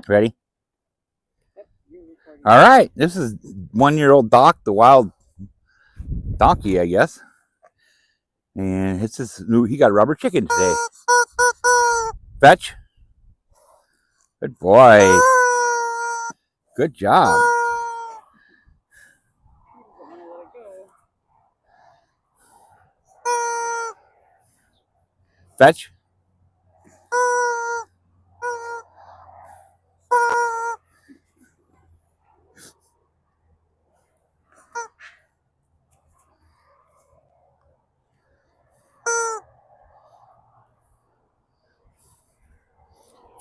Ready? All right. This is 1-year-old Doc, the wild donkey, I guess. And it's his new. He got a rubber chicken today. Fetch. Good boy. Good job. Fetch.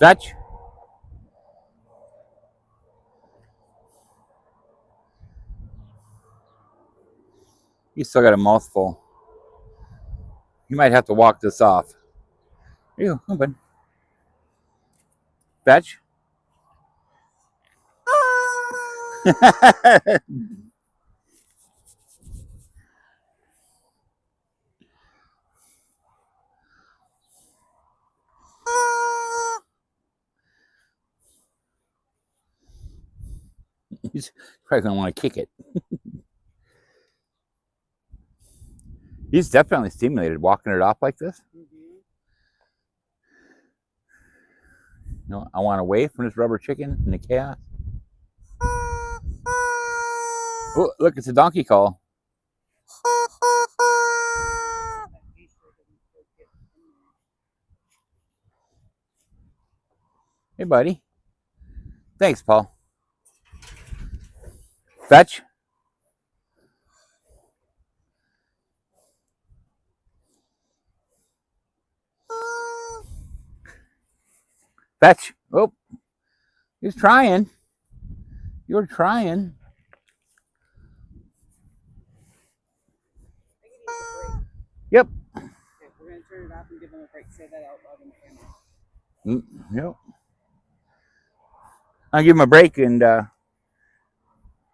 Fetch. You still got a mouthful. You might have to walk this off. Here you go. Open. Fetch. He's probably going to want to kick it. He's definitely stimulated walking it off like this. No, I want away from this rubber chicken and the chaos. Oh, look, it's a donkey call. Hey, buddy. Thanks, Paul. Fetch. Fetch. Oh, he's trying. You're trying. Yep. Okay, we're going to turn it off and give him a break. Say that out loud in the camera. Yep. I'll give him a break and let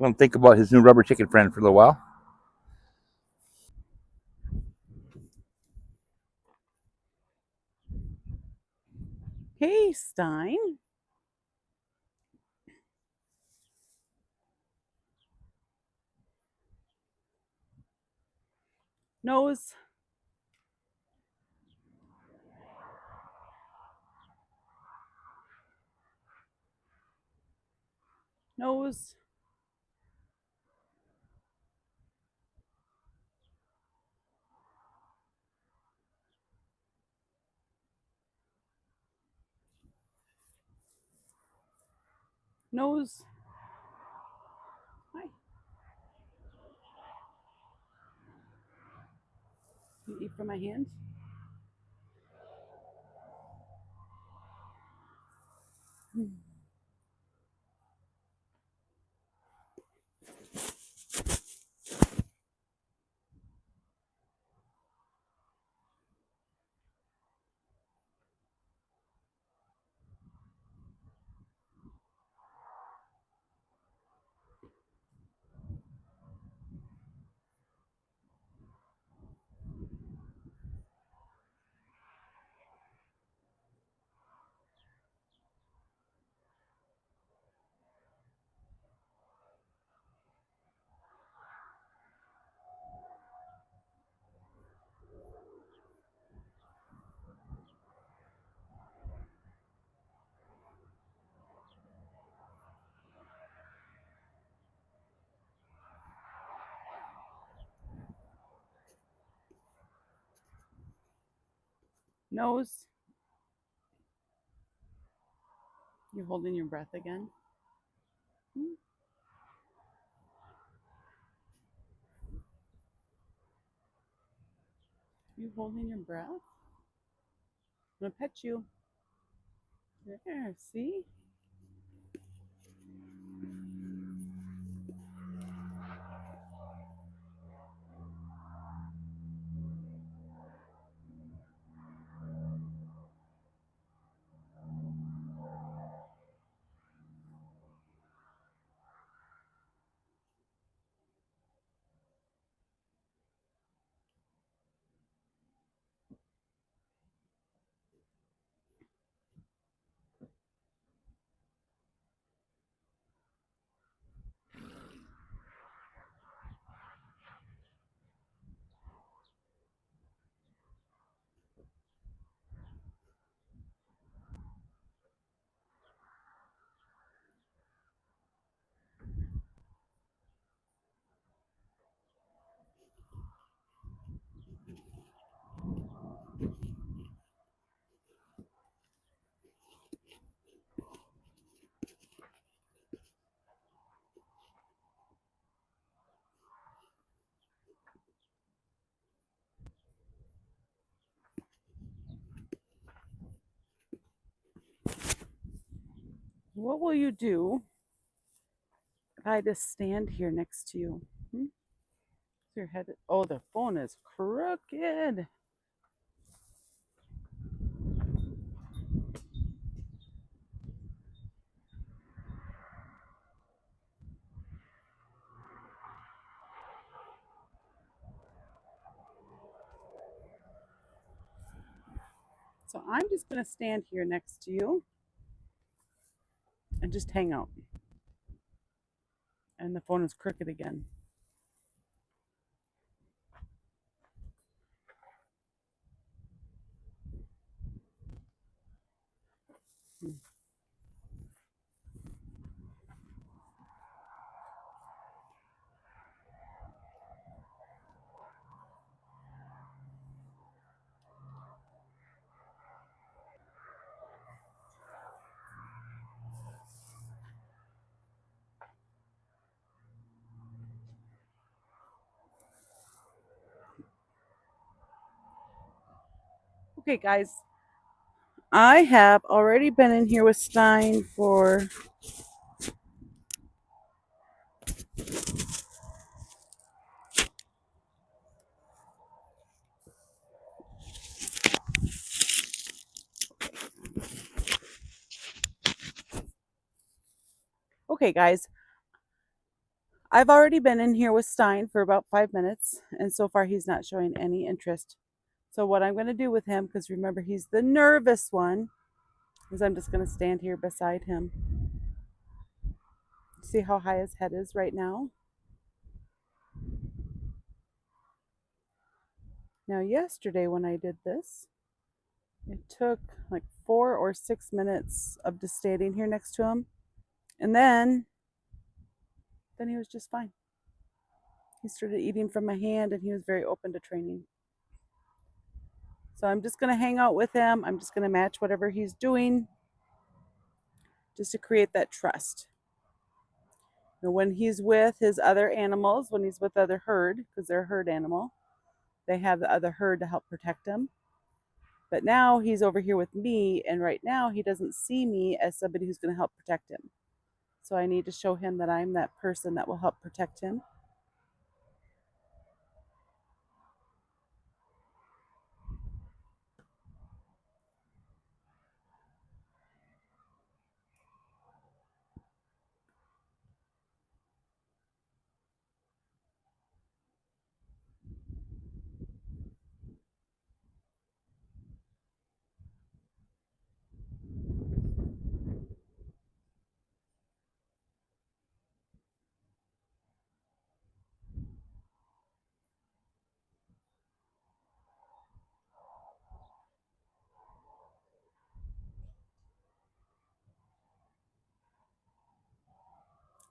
him think about his new rubber chicken friend for a little while. Hey, Stein. Nose. Nose. Nose. Hi. You eat from my hand? Nose. You holding your breath again? You holding your breath? I'm gonna pet you. There, see? What will you do if I just stand here next to you? Hmm? Your head. Oh, the phone is crooked. So I'm just going to stand here next to you and just hang out. And the phone is crooked again. Hmm. Okay, guys. I have already been in here with Stein for okay, guys. I've already been in here with Stein for about 5 minutes, and so far he's not showing any interest. So what I'm going to do with him, because remember he's the nervous one, is I'm just going to stand here beside him. See how high his head is right now? Now yesterday when I did this, it took like 4 or 6 minutes of just standing here next to him, and then he was just fine. He started eating from my hand, and he was very open to training. So I'm just going to hang out with him. I'm just going to match whatever he's doing just to create that trust. Now, when he's with his other animals, when he's with the other herd, because they're a herd animal, they have the other herd to help protect him. But now he's over here with me, and right now he doesn't see me as somebody who's going to help protect him. So I need to show him that I'm that person that will help protect him.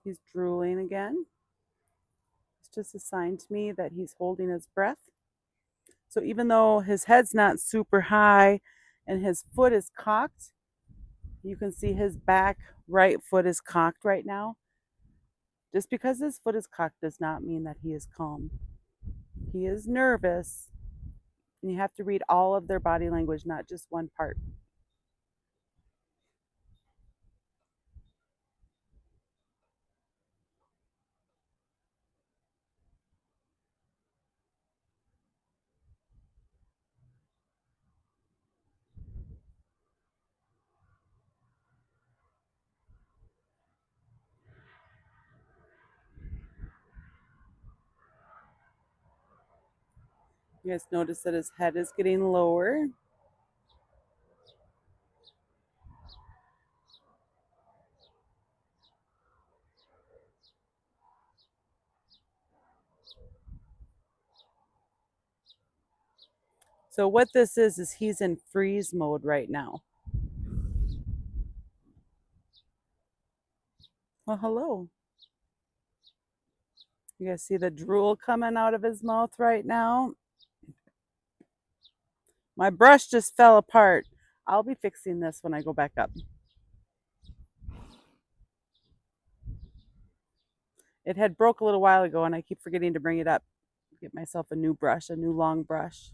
He's drooling again. It's just a sign to me that he's holding his breath. So even though his head's not super high and his foot is cocked, you can see his back right foot is cocked right now. Just because his foot is cocked does not mean that he is calm. He is nervous, and you have to read all of their body language, not just one part. You guys notice that his head is getting lower. So what this is he's in freeze mode right now. Well, hello. You guys see the drool coming out of his mouth right now? My brush just fell apart. I'll be fixing this when I go back up. It had broke a little while ago, and I keep forgetting to bring it up. Get myself a new brush, a new long brush.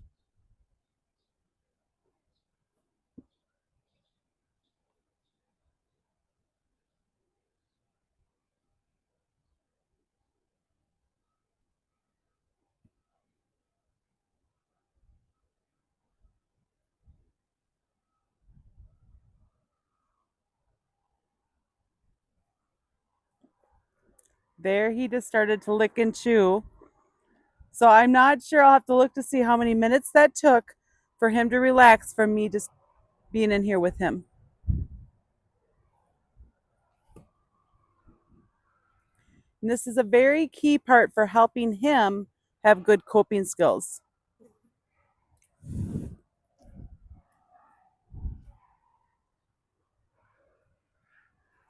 There he just started to lick and chew. So I'm not sure. I'll have to look to see how many minutes that took for him to relax from me just being in here with him. And this is a very key part for helping him have good coping skills.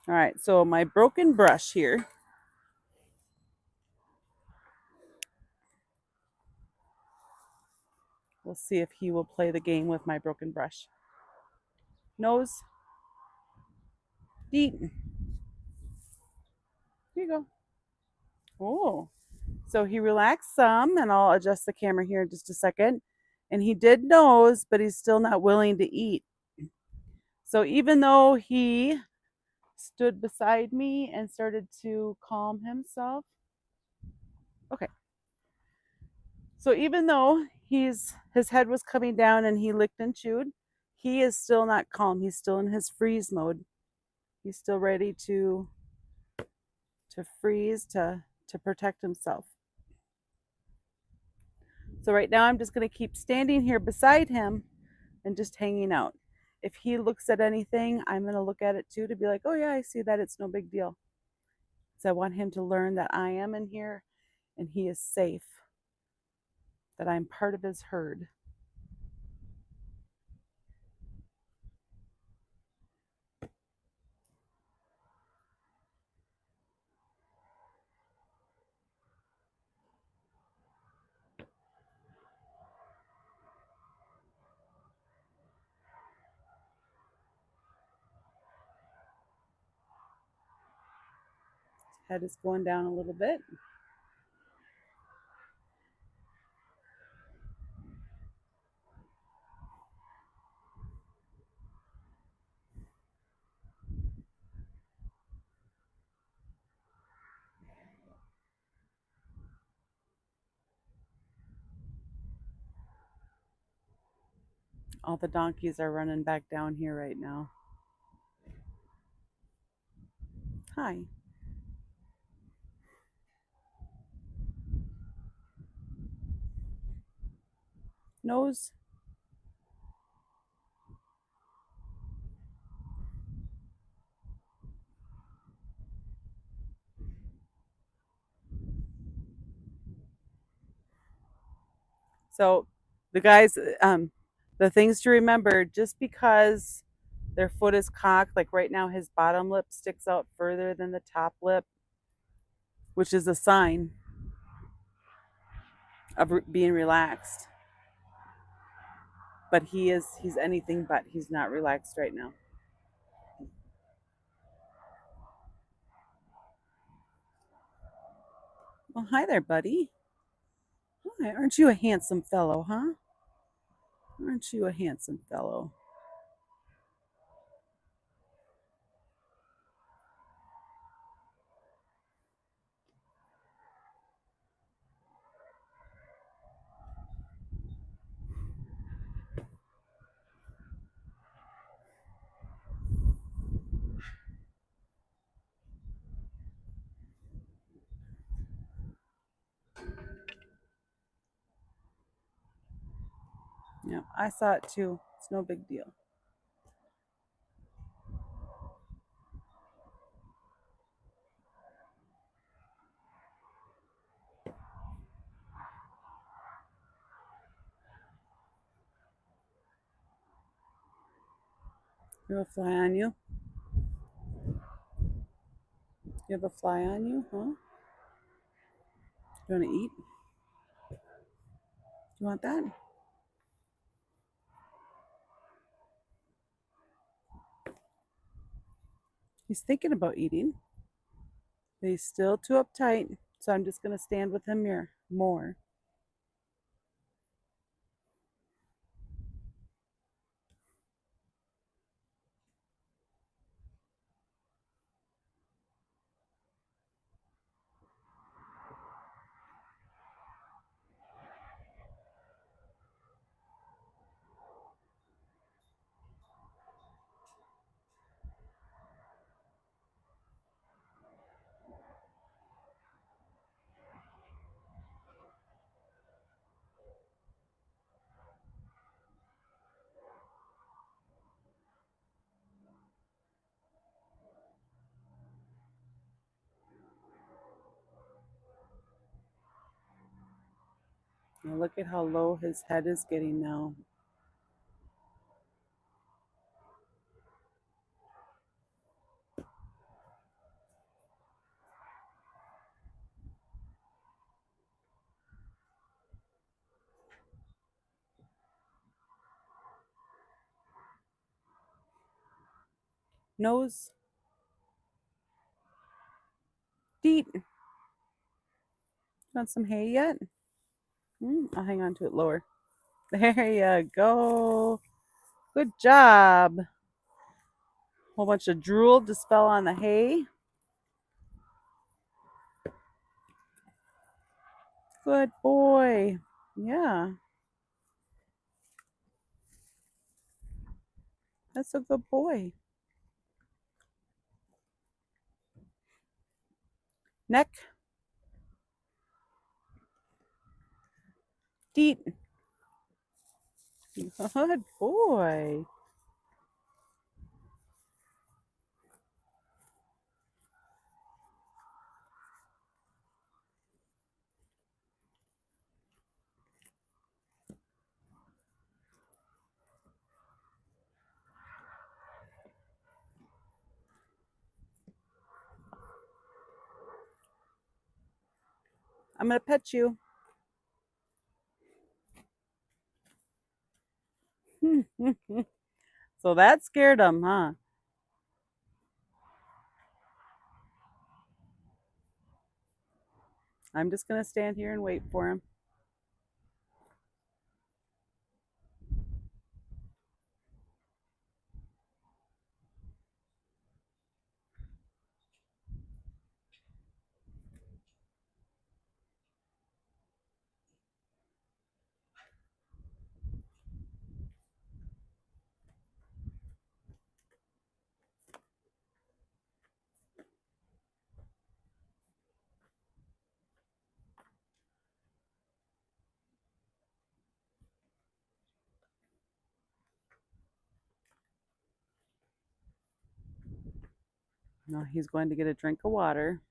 All right, so my broken brush here. We'll see if he will play the game with my broken brush. Nose. Deep. Here you go. Oh, so he relaxed some, and I'll adjust the camera here in just a second. And he did nose, but he's still not willing to eat. So even though he stood beside me and started to calm himself. Okay. So even though his head was coming down and he licked and chewed, he is still not calm. He's still in his freeze mode. He's still ready to freeze to protect himself. So right now I'm just going to keep standing here beside him and just hanging out. If he looks at anything, I'm going to look at it too to be like, oh yeah, I see that. It's no big deal. So I want him to learn that I am in here and he is safe, that I'm part of his herd. Head is going down a little bit. All the donkeys are running back down here right now. Hi. Nose. So the guys, the things to remember, just because their foot is cocked, like right now his bottom lip sticks out further than the top lip, which is a sign of being relaxed. But he's anything but. He's not relaxed right now. Well, hi there, buddy. Hi, aren't you a handsome fellow, huh? Aren't you a handsome fellow? Yeah, I saw it too. It's no big deal. You have a fly on you? You have a fly on you, huh? You want to eat? You want that? He's thinking about eating, but he's still too uptight, so I'm just going to stand with him here more. Now look at how low his head is getting now. Nose. Deep. Want some hay yet? I'll hang on to it lower. There you go. Good job. Whole bunch of drool just fell on the hay. Good boy. Yeah, that's a good boy. Neck. Deep. Good boy. I'm going to pet you. So that scared him, huh? I'm just going to stand here and wait for him. No, he's going to get a drink of water.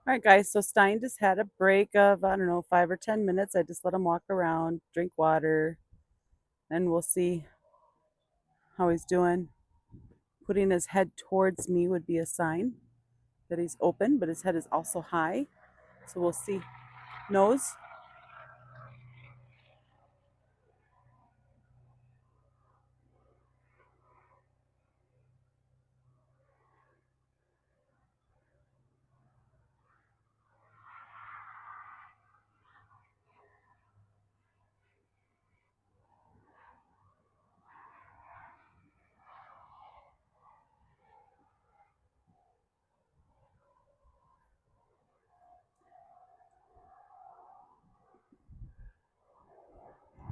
All right, guys, so Stein just had a break of, I don't know, 5 or 10 minutes. I just let him walk around, drink water, and we'll see how he's doing. Putting his head towards me would be a sign that he's open, but his head is also high. So we'll see. Nose.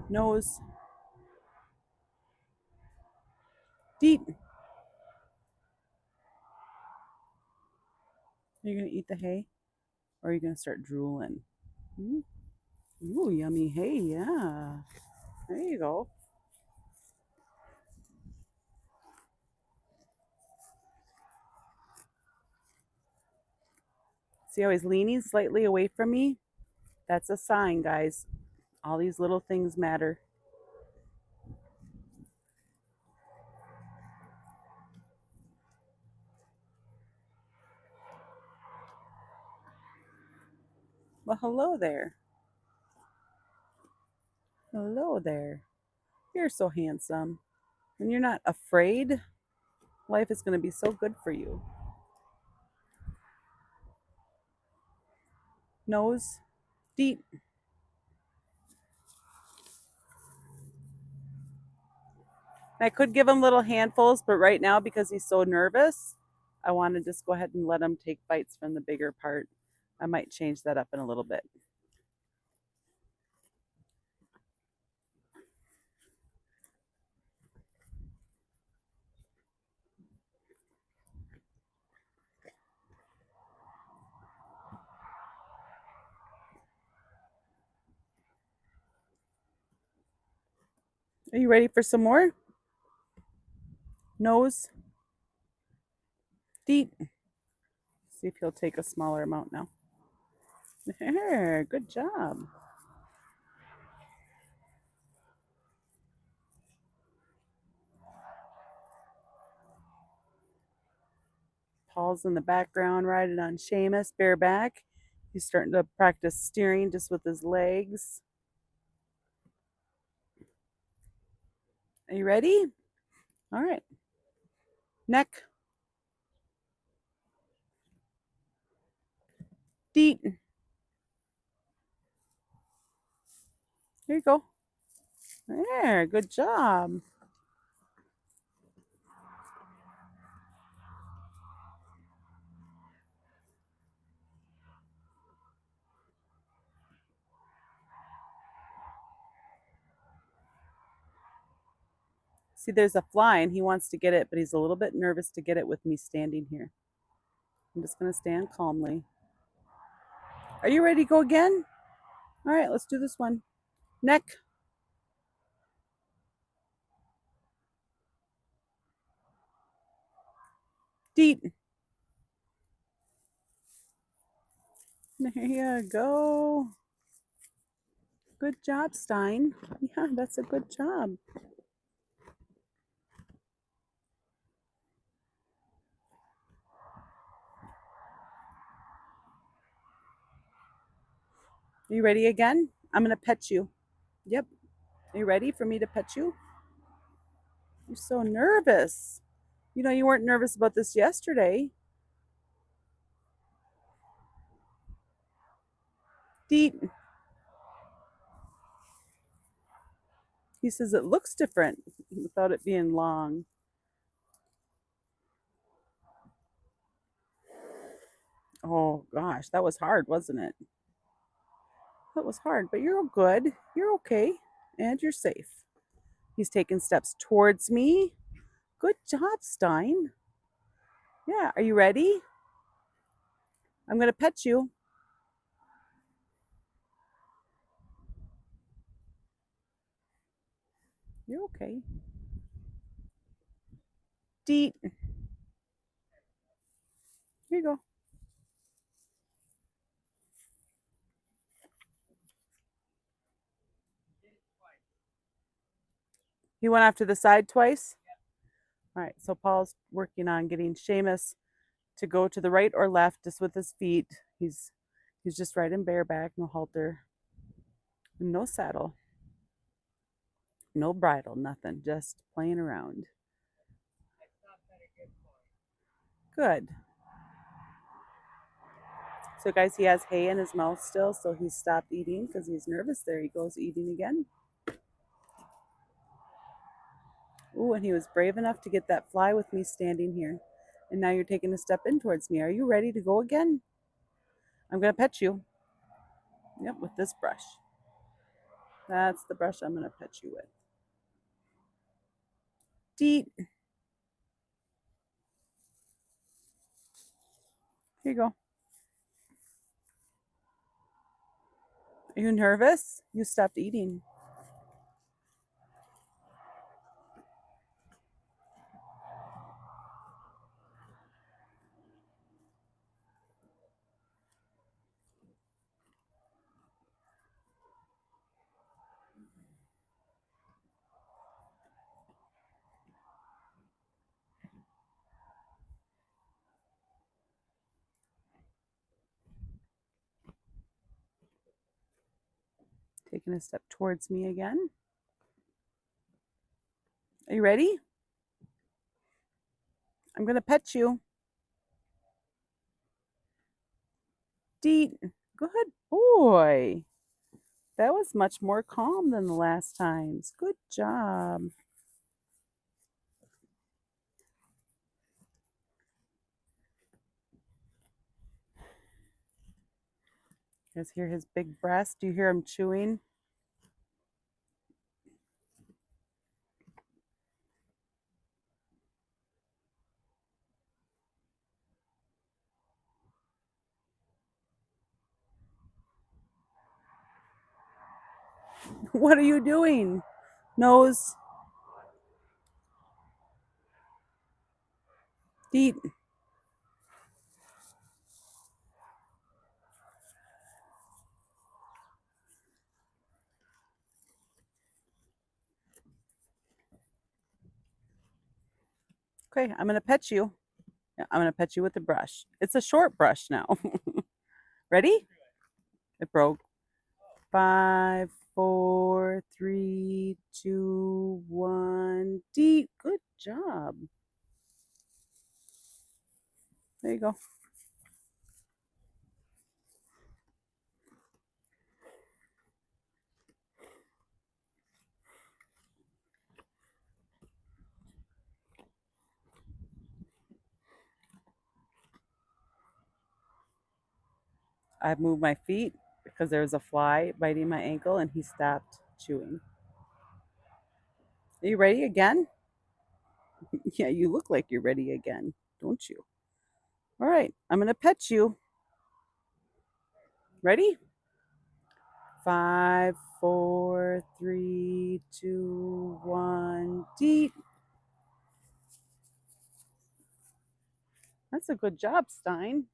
Nose. Deep. Are you going to eat the hay? Or are you going to start drooling? Ooh, yummy hay, yeah. There you go. See how he's leaning slightly away from me? That's a sign, guys. All these little things matter. Well, hello there. Hello there. You're so handsome. When you're not afraid, life is going to be so good for you. Nose deep. I could give him little handfuls, but right now, because he's so nervous, I want to just go ahead and let him take bites from the bigger part. I might change that up in a little bit. Are you ready for some more? Nose deep. See if he'll take a smaller amount now. There, good job. Paul's in the background riding on Shamus bareback. He's starting to practice steering just with his legs. Are you ready? All right. Neck. Deet. Here you go. There, good job. See, there's a fly and he wants to get it, but he's a little bit nervous to get it with me standing here. I'm just going to stand calmly. Are you ready to go again? All right, let's do this one. Neck. Deet. There you go. Good job, Stein. Yeah, that's a good job. Are you ready again? I'm going to pet you. Yep. Are you ready for me to pet you? You're so nervous. You know, you weren't nervous about this yesterday. Deet. He says it looks different without it being long. Oh gosh, that was hard, wasn't it? That was hard, but you're good. You're okay. And you're safe. He's taking steps towards me. Good job, Stein. Yeah, are you ready? I'm going to pet you. You're okay. Deet. Here you go. He went off to the side twice? All right, so Paul's working on getting Shamus to go to the right or left just with his feet. He's just riding bareback, no halter, no saddle, no bridle, nothing, just playing around. Good. So guys, he has hay in his mouth still, so he's stopped eating because he's nervous. There he goes eating again. Ooh, and he was brave enough to get that fly with me standing here. And now you're taking a step in towards me. Are you ready to go again? I'm going to pet you. Yep, with this brush. That's the brush I'm going to pet you with. Deet. Here you go. Are you nervous? You stopped eating. Taking a step towards me again. Are you ready? I'm going to pet you. Deet. Good boy. That was much more calm than the last times. Good job. You guys hear his big breast? Do you hear him chewing? What are you doing? Nose. Deet. Okay, I'm going to pet you. Yeah, I'm going to pet you with the brush. It's a short brush now. Ready? It broke. 5, 4, 3, 2, 1. Deep. Good job. There you go. I've moved my feet because there was a fly biting my ankle and he stopped chewing. Are you ready again? Yeah, you look like you're ready again, don't you? All right, I'm going to pet you. Ready? 5, 4, 3, 2, 1. Deep. That's a good job, Stein.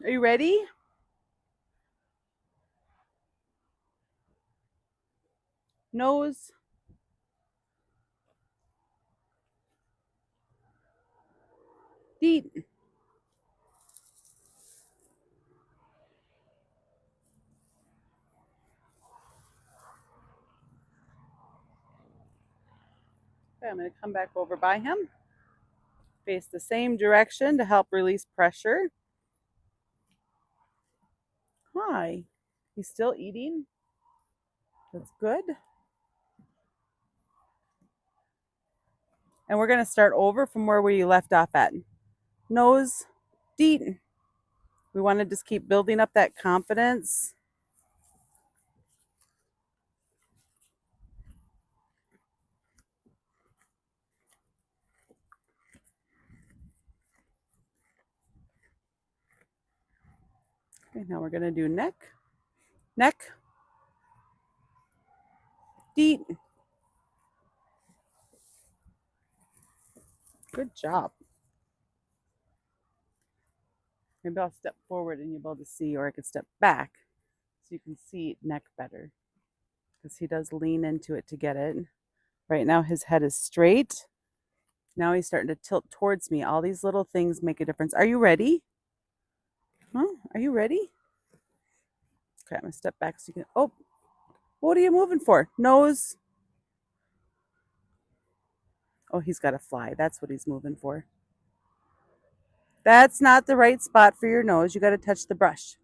Are you ready? Nose. Deep. Okay, I'm going to come back over by him. Face the same direction to help release pressure. Hi. He's still eating. That's good. And we're going to start over from where we left off at. Nose. Deep. We want to just keep building up that confidence. Okay, now we're going to do neck. Neck. Deep. Good job. Maybe I'll step forward and you'll be able to see, or I could step back so you can see neck better. Because he does lean into it to get it. Right now his head is straight. Now he's starting to tilt towards me. All these little things make a difference. Are you ready? Huh? Are you ready? Okay, I'm going to step back so you can... Oh, what are you moving for? Nose. Oh, he's got a fly. That's what he's moving for. That's not the right spot for your nose. You got to touch the brush.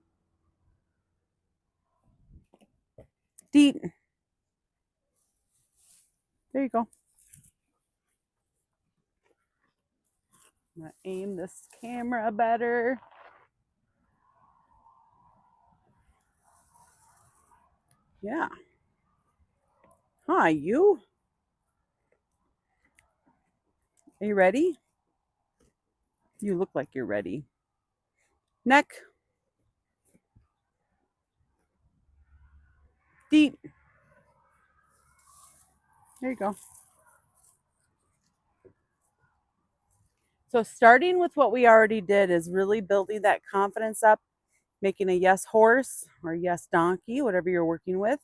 Deep. There you go. I'm gonna aim this camera better. Yeah. Hi, you. Are you ready? You look like you're ready. Neck. Deep. There you go. So starting with what we already did is really building that confidence up, making a yes horse or yes donkey, whatever you're working with.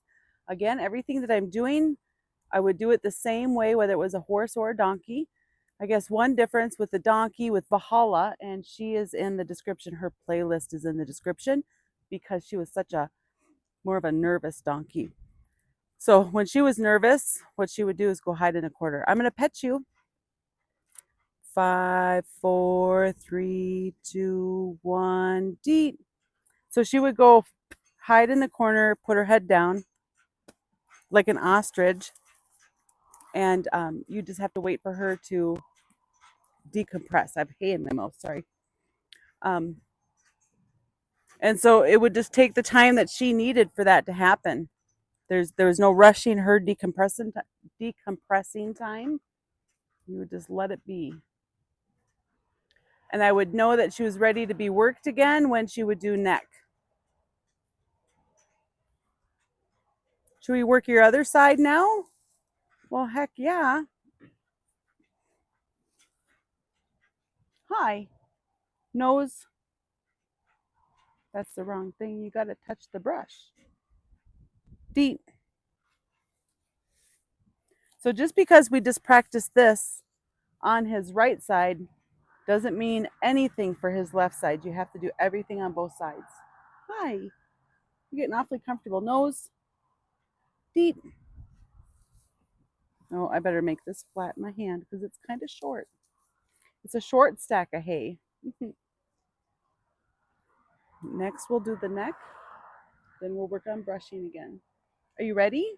Again, everything that I'm doing, I would do it the same way, whether it was a horse or a donkey. I guess one difference with the donkey with Valhalla, and she is in the description, her playlist is in the description because she was such a more of a nervous donkey. So when she was nervous, what she would do is go hide in a corner. I'm going to pet you. 5, 4, 3, 2, 1, deep. So she would go hide in the corner, put her head down like an ostrich, and you just have to wait for her to decompress. I have hay in my mouth, sorry. And so it would just take the time that she needed for that to happen. There was no rushing her decompressing time. You would just let it be. And I would know that she was ready to be worked again when she would do neck. Should we work your other side now? Well, heck yeah. Hi. Nose. That's the wrong thing. You got to touch the brush. Deep. So just because we just practiced this on his right side doesn't mean anything for his left side. You have to do everything on both sides. Hi. You're getting awfully comfortable. Nose. Deep. Oh, I better make this flat in my hand because it's kind of short. It's a short stack of hay. Next, we'll do the neck. Then we'll work on brushing again. Are you ready?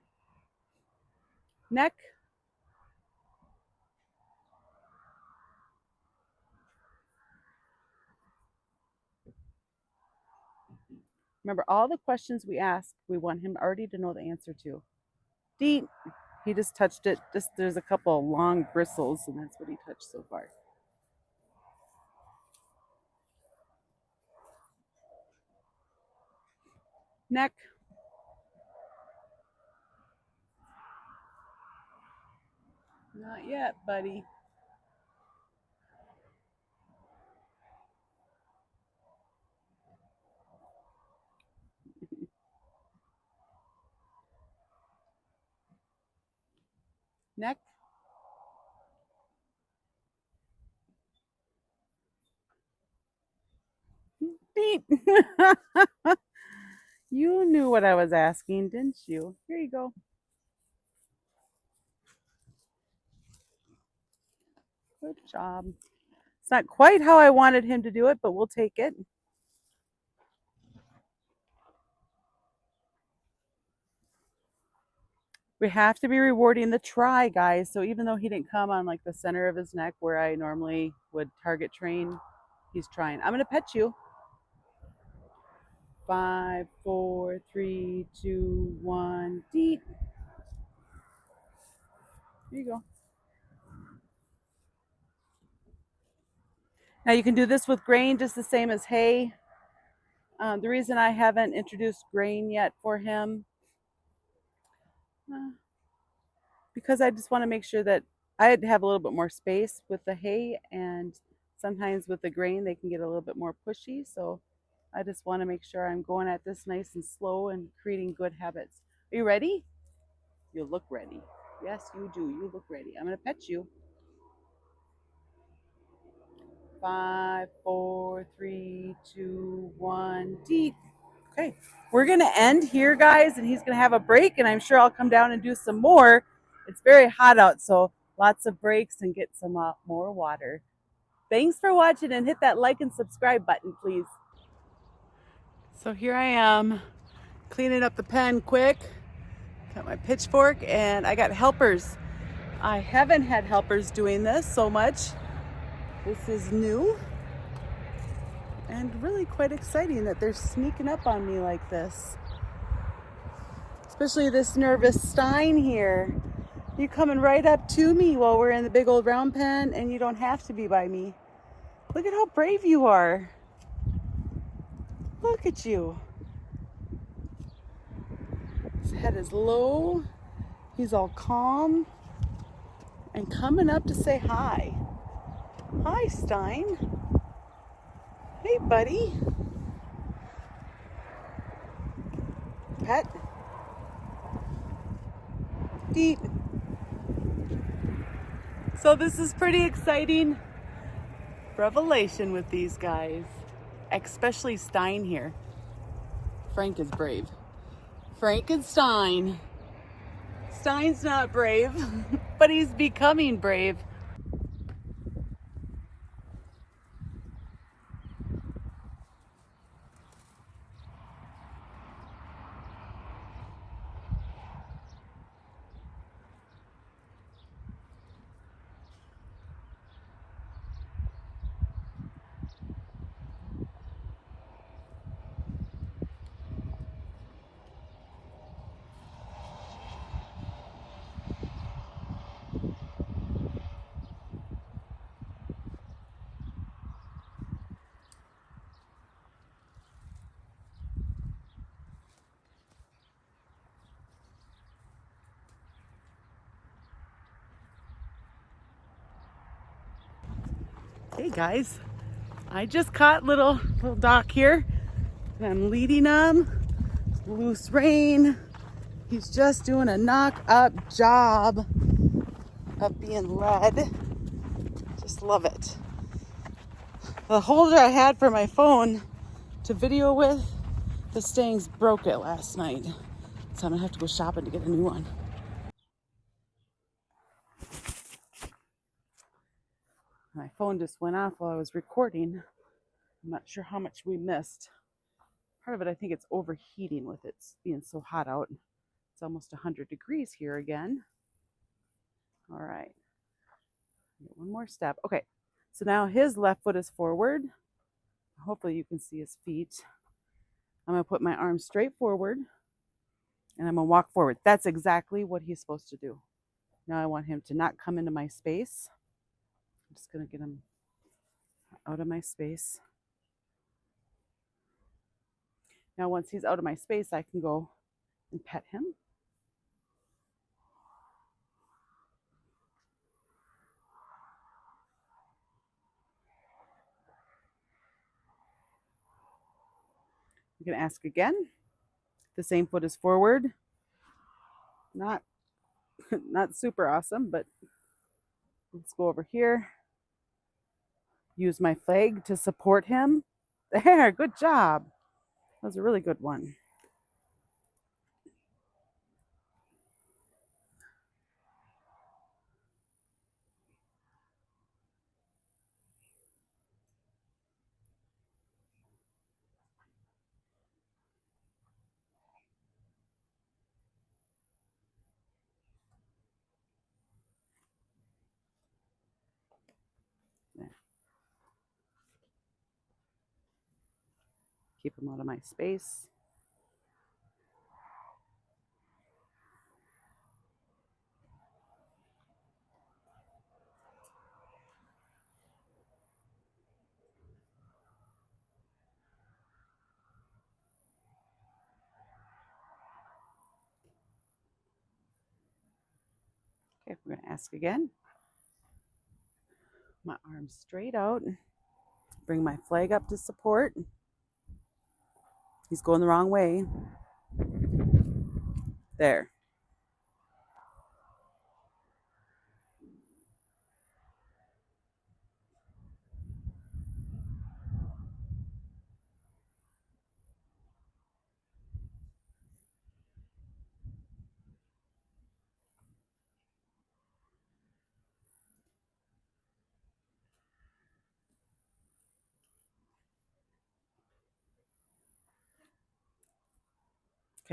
Neck. Remember, all the questions we ask, we want him already to know the answer to. Deep. He just touched it. There's a couple of long bristles, and that's what he touched so far. Neck. Not yet, buddy. Neck. Deep. You knew what I was asking, didn't you? Here you go. Good job. It's not quite how I wanted him to do it, but we'll take it. We have to be rewarding the try, guys. So even though he didn't come on like the center of his neck where I normally would target train, he's trying. I'm going to pet you. 5, 4, 3, 2, 1, deep. Here you go. Now you can do this with grain just the same as hay. The reason I haven't introduced grain yet for him, because I just want to make sure that I have a little bit more space with the hay, and sometimes with the grain they can get a little bit more pushy. So I just want to make sure I'm going at this nice and slow and creating good habits. Are you ready? You look ready. Yes, you do. You look ready. I'm going to pet you. 5, 4, 3, 2, 1, deep. Okay, we're going to end here, guys, and he's going to have a break, and I'm sure I'll come down and do some more. It's very hot out, so lots of breaks and get some more water. Thanks for watching, and hit that like and subscribe button, please. So here I am cleaning up the pen quick. Got my pitchfork, and I got helpers. I haven't had helpers doing this so much. This is new and really quite exciting that they're sneaking up on me like this. Especially this nervous Stein here. You're coming right up to me while we're in the big old round pen, and you don't have to be by me. Look at how brave you are. Look at you. His head is low. He's all calm and coming up to say hi. Hi, Stein. Hey, buddy. Pet. Deep. So this is pretty exciting revelation with these guys, especially Stein here. Frank is brave. Frankenstein. Stein's not brave, but he's becoming brave. Hey guys, I just caught little Doc here, and I'm leading him. Loose rein. He's just doing a knock-up job of being led. Just love it. The holder I had for my phone to video with, the Mustangs broke it last night, so I'm gonna have to go shopping to get a new one. My phone just went off while I was recording. I'm not sure how much we missed. Part of it, I think it's overheating with it being so hot out. It's almost 100 degrees here again. All right, one more step. Okay, so now his left foot is forward. Hopefully you can see his feet. I'm gonna put my arms straight forward and I'm gonna walk forward. That's exactly what he's supposed to do. Now I want him to not come into my space. I'm just gonna get him out of my space. Now once he's out of my space, I can go and pet him. You can ask again. The same foot is forward. Not super awesome, but let's go over here. Use my flag to support him. There, good job. That was a really good one. There. Keep him out of my space. Okay, we're going to ask again. My arms straight out. Bring my flag up to support. He's going the wrong way. There.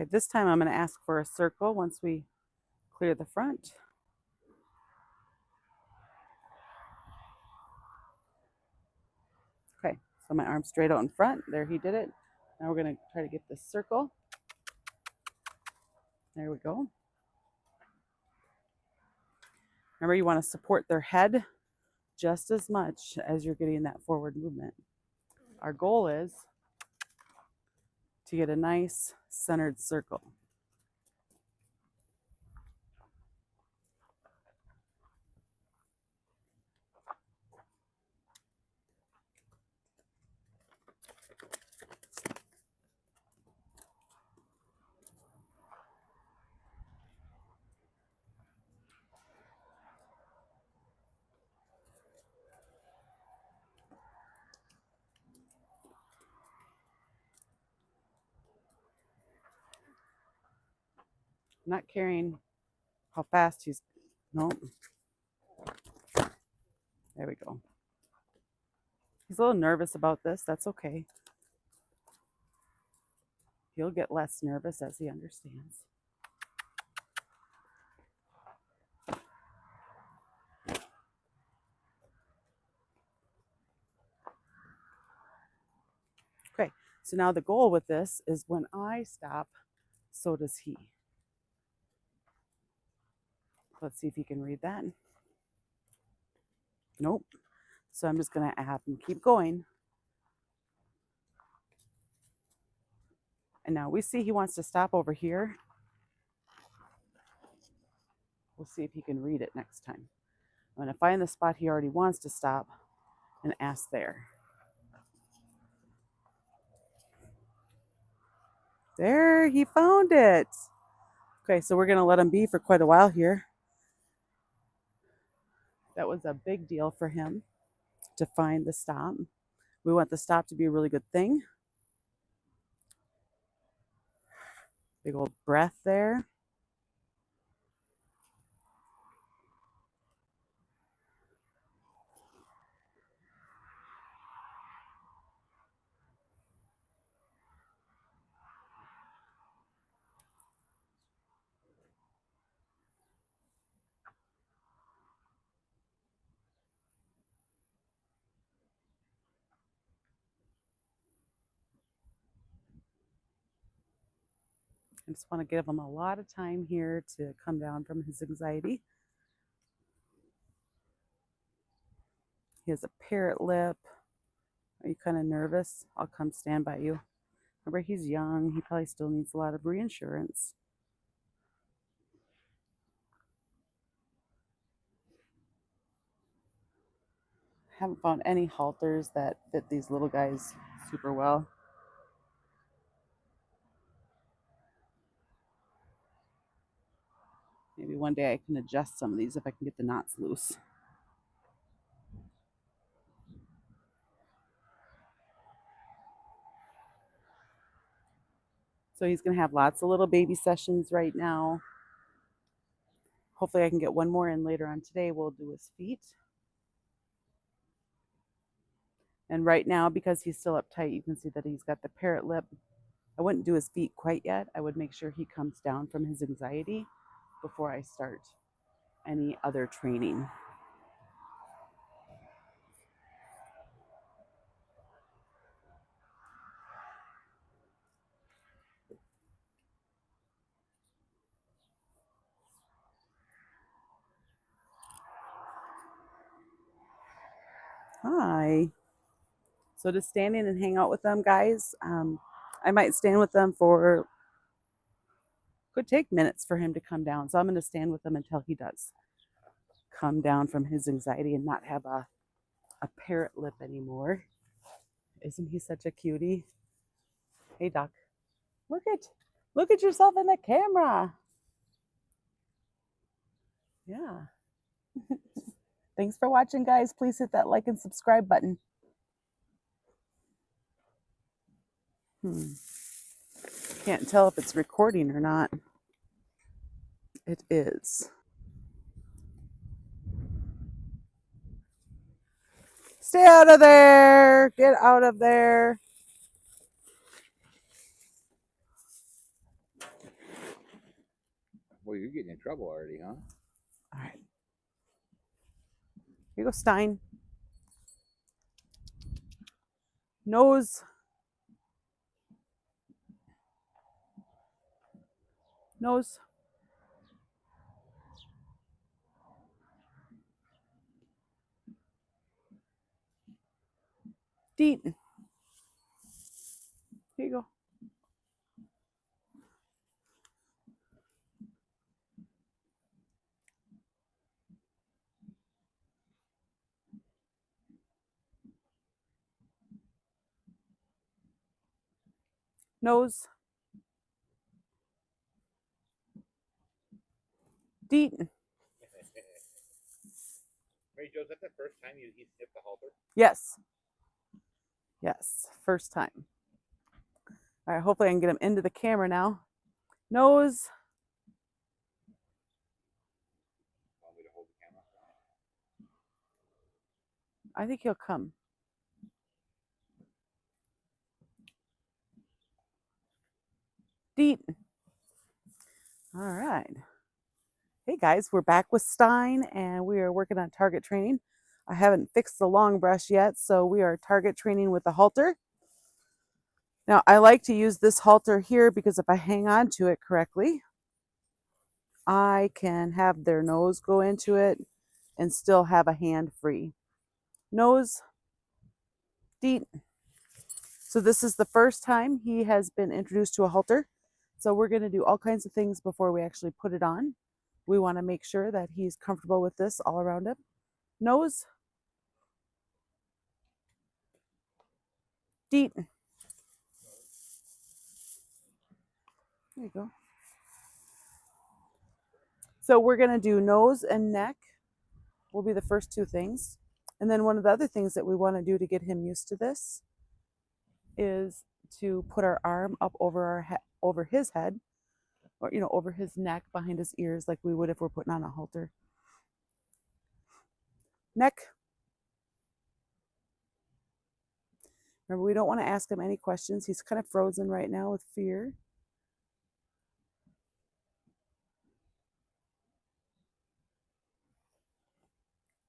Okay, this time I'm going to ask for a circle once we clear the front. So my arm straight out in front. There, he did it. Now we're going to try to get this circle. There we go. Remember, you want to support their head just as much as you're getting that forward movement. Our goal is to get a nice centered circle. I'm not caring how fast he's, nope. There we go. He's a little nervous about this. That's okay. He'll get less nervous as he understands. Okay, so now the goal with this is when I stop, so does he. Let's see if he can read that. Nope. So I'm just going to have him keep going. And now we see he wants to stop over here. We'll see if he can read it next time. I'm going to find the spot he already wants to stop and ask there. There, he found it. Okay, so we're going to let him be for quite a while here. That was a big deal for him to find the stop. We want the stop to be a really good thing. Big old breath there. I just want to give him a lot of time here to come down from his anxiety. He has a parrot lip. Are you kind of nervous? I'll come stand by you. Remember, he's young. He probably still needs a lot of reinsurance. Haven't found any halters that fit these little guys super well. Maybe one day I can adjust some of these if I can get the knots loose. So he's going to have lots of little baby sessions right now. Hopefully I can get one more in later on today. We'll do his feet. And right now, because he's still uptight, you can see that he's got the parrot lip. I wouldn't do his feet quite yet. I would make sure he comes down from his anxiety before I start any other training. Hi. So just standing and hang out with them, guys. I might stand with them for, could take minutes for him to come down. So I'm going to stand with him until he does come down from his anxiety and not have a parrot lip anymore. Isn't he such a cutie? Hey, Doc. Look at yourself in the camera. Yeah. Thanks for watching, guys. Please hit that like and subscribe button. Can't tell if it's recording or not. It is. Stay out of there. Get out of there. Well, you're getting in trouble already, huh? All right. Here you go, Stein. Nose. Nose. Deet. Here you go. Nose. Deet. MaryJo, is that the first time he sniffed the halter? Yes. Yes, first time. All right, hopefully I can get him into the camera now. Nose. Want me to hold the camera? I think he'll come. Deet. All right. Hey guys, we're back with Stein and we are working on target training. I haven't fixed the long brush yet, so we are target training with the halter. Now, I like to use this halter here because if I hang on to it correctly, I can have their nose go into it and still have a hand free. Nose, deet. So this is the first time he has been introduced to a halter. So we're going to do all kinds of things before we actually put it on. We want to make sure that he's comfortable with this all around him. Nose, deet. There you go. So we're going to do nose and neck will be the first two things. And then one of the other things that we want to do to get him used to this is to put our arm up over over his head, or over his neck, behind his ears, like we would if we're putting on a halter. Neck. Remember, we don't want to ask him any questions. He's kind of frozen right now with fear.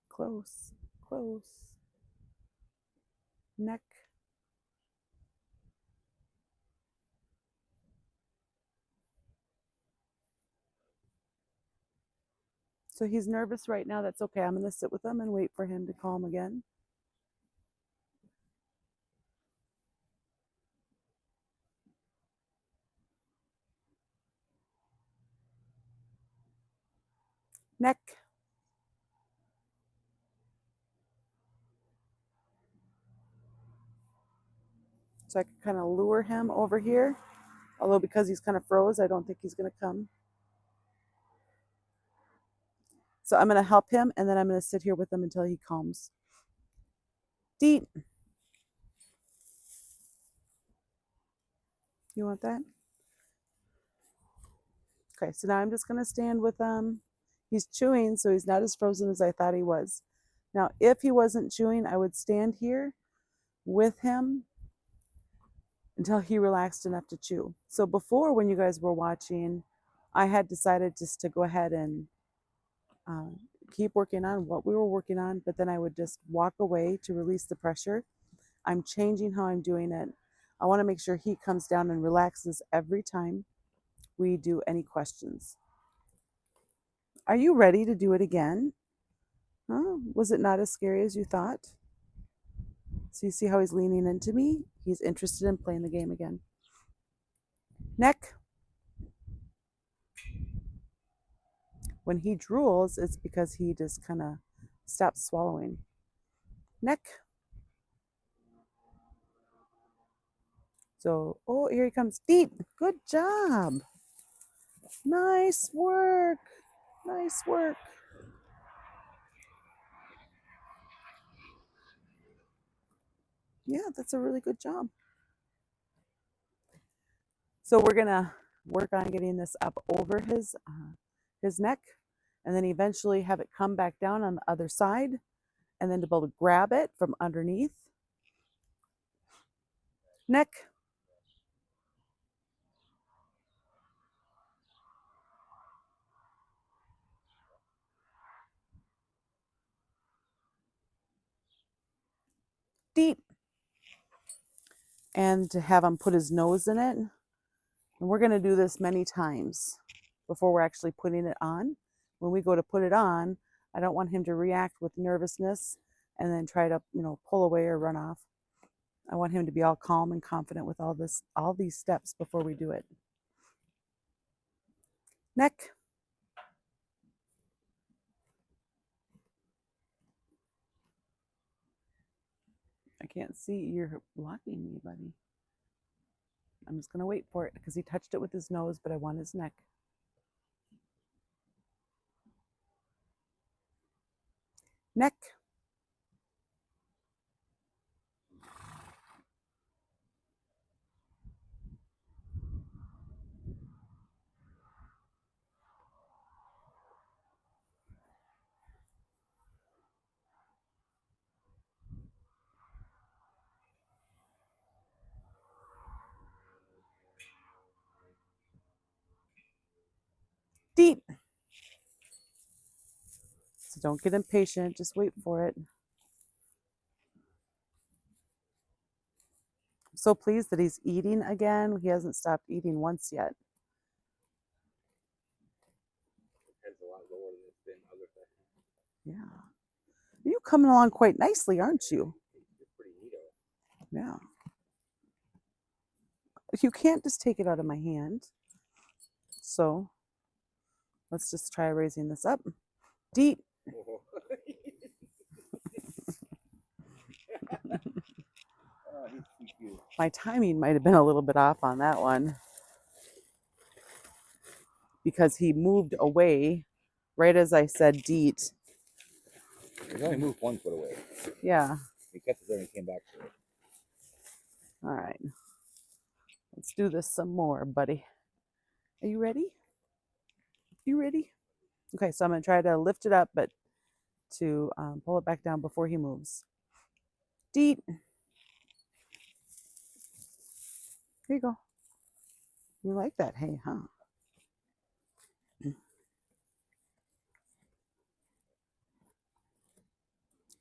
Close, close. Neck. So he's nervous right now. That's okay. I'm going to sit with him and wait for him to calm again. Neck. So I can kind of lure him over here. Although because he's kind of froze, I don't think he's going to come. So I'm going to help him, and then I'm going to sit here with him until he calms. Deet. You want that? Okay, so now I'm just going to stand with him. He's chewing, so he's not as frozen as I thought he was. Now, if he wasn't chewing, I would stand here with him until he relaxed enough to chew. So before, when you guys were watching, I had decided just to go ahead and keep working on what we were working on, but then I would just walk away to release the pressure. I'm changing how I'm doing it. I want to make sure he comes down and relaxes every time we do any questions. Are you ready to do it again? Huh? Was it not as scary as you thought? So you see how he's leaning into me? He's interested in playing the game again. Neck. When he drools, it's because he just kind of stops swallowing. Neck. So, oh, here he comes. Deet. Good job. Nice work. Nice work. Yeah, that's a really good job. So we're gonna work on getting this up over his neck, and then eventually have it come back down on the other side, and then to be able to grab it from underneath. Neck. Deet. and to have him put his nose in it. And we're going to do this many times before we're actually putting it on. When we go to put it on, I don't want him to react with nervousness and then try to, pull away or run off. I want him to be all calm and confident with all these steps before we do it. Neck. I can't see. You're blocking me, buddy. I'm just going to wait for it because he touched it with his nose, but I want his neck. Neck. Deep. So don't get impatient. Just wait for it. I'm so pleased that he's eating again. He hasn't stopped eating once yet. It's a lot lower than other things. Yeah. You're coming along quite nicely, aren't you? It's pretty neato. Yeah. You can't just take it out of my hand. So let's just try raising this up. Deep. Oh, he's too cute. My timing might have been a little bit off on that one because he moved away right as I said deet. He only moved 1 foot away. Yeah. He kept it there and he came back to it. All right. Let's do this some more, buddy. Are you ready? You ready? Okay, so I'm going to try to lift it up, but to pull it back down before he moves. Deet. Here you go. You like that hay, huh?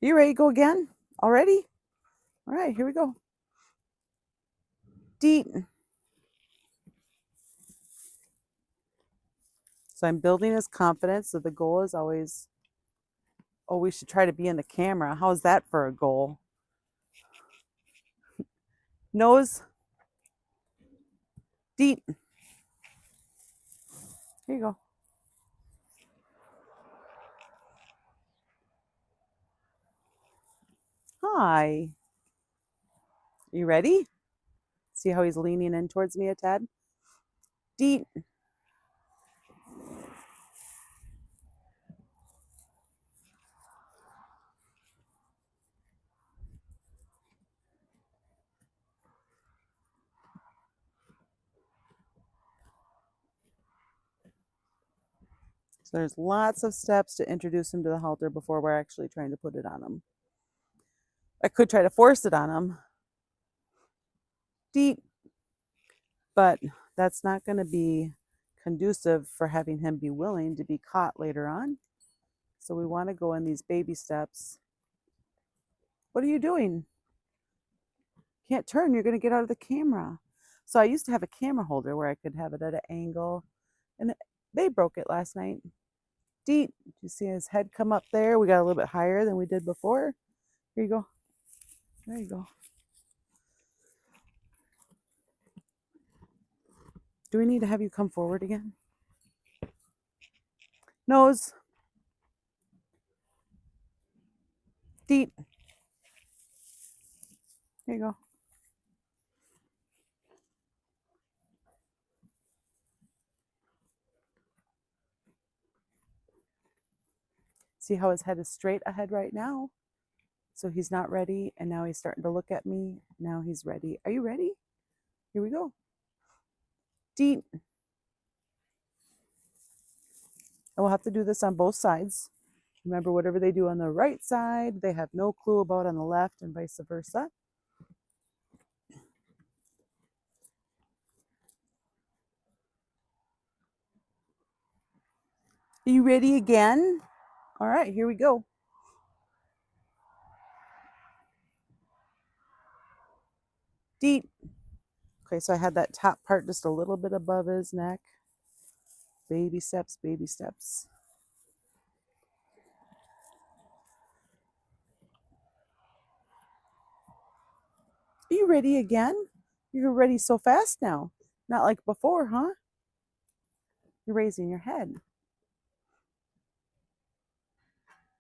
You ready to go again? Already? All right, here we go. Deet. So I'm building his confidence. So the goal is always, oh, we should try to be in the camera. How's that for a goal? Nose. Deet. Here you go. Hi. You ready? See how he's leaning in towards me a tad? Deet. So there's lots of steps to introduce him to the halter before we're actually trying to put it on him. I could try to force it on him. Deet. But that's not going to be conducive for having him be willing to be caught later on. So we want to go in these baby steps. What are you doing? Can't turn. You're going to get out of the camera. So I used to have a camera holder where I could have it at an angle. And they broke it last night. Deet. You see his head come up there? We got a little bit higher than we did before. Here you go. There you go. Do we need to have you come forward again? Nose. Deet. There you go. See how his head is straight ahead right now? So he's not ready, and now he's starting to look at me. Now he's ready. Are you ready? Here we go. Deet. And we'll have to do this on both sides. Remember, whatever they do on the right side, they have no clue about on the left, and vice versa. Are you ready again? All right, here we go. Deet. Okay, so I had that top part just a little bit above his neck. Baby steps, baby steps. Are you ready again? You're ready so fast now. Not like before, huh? You're raising your head.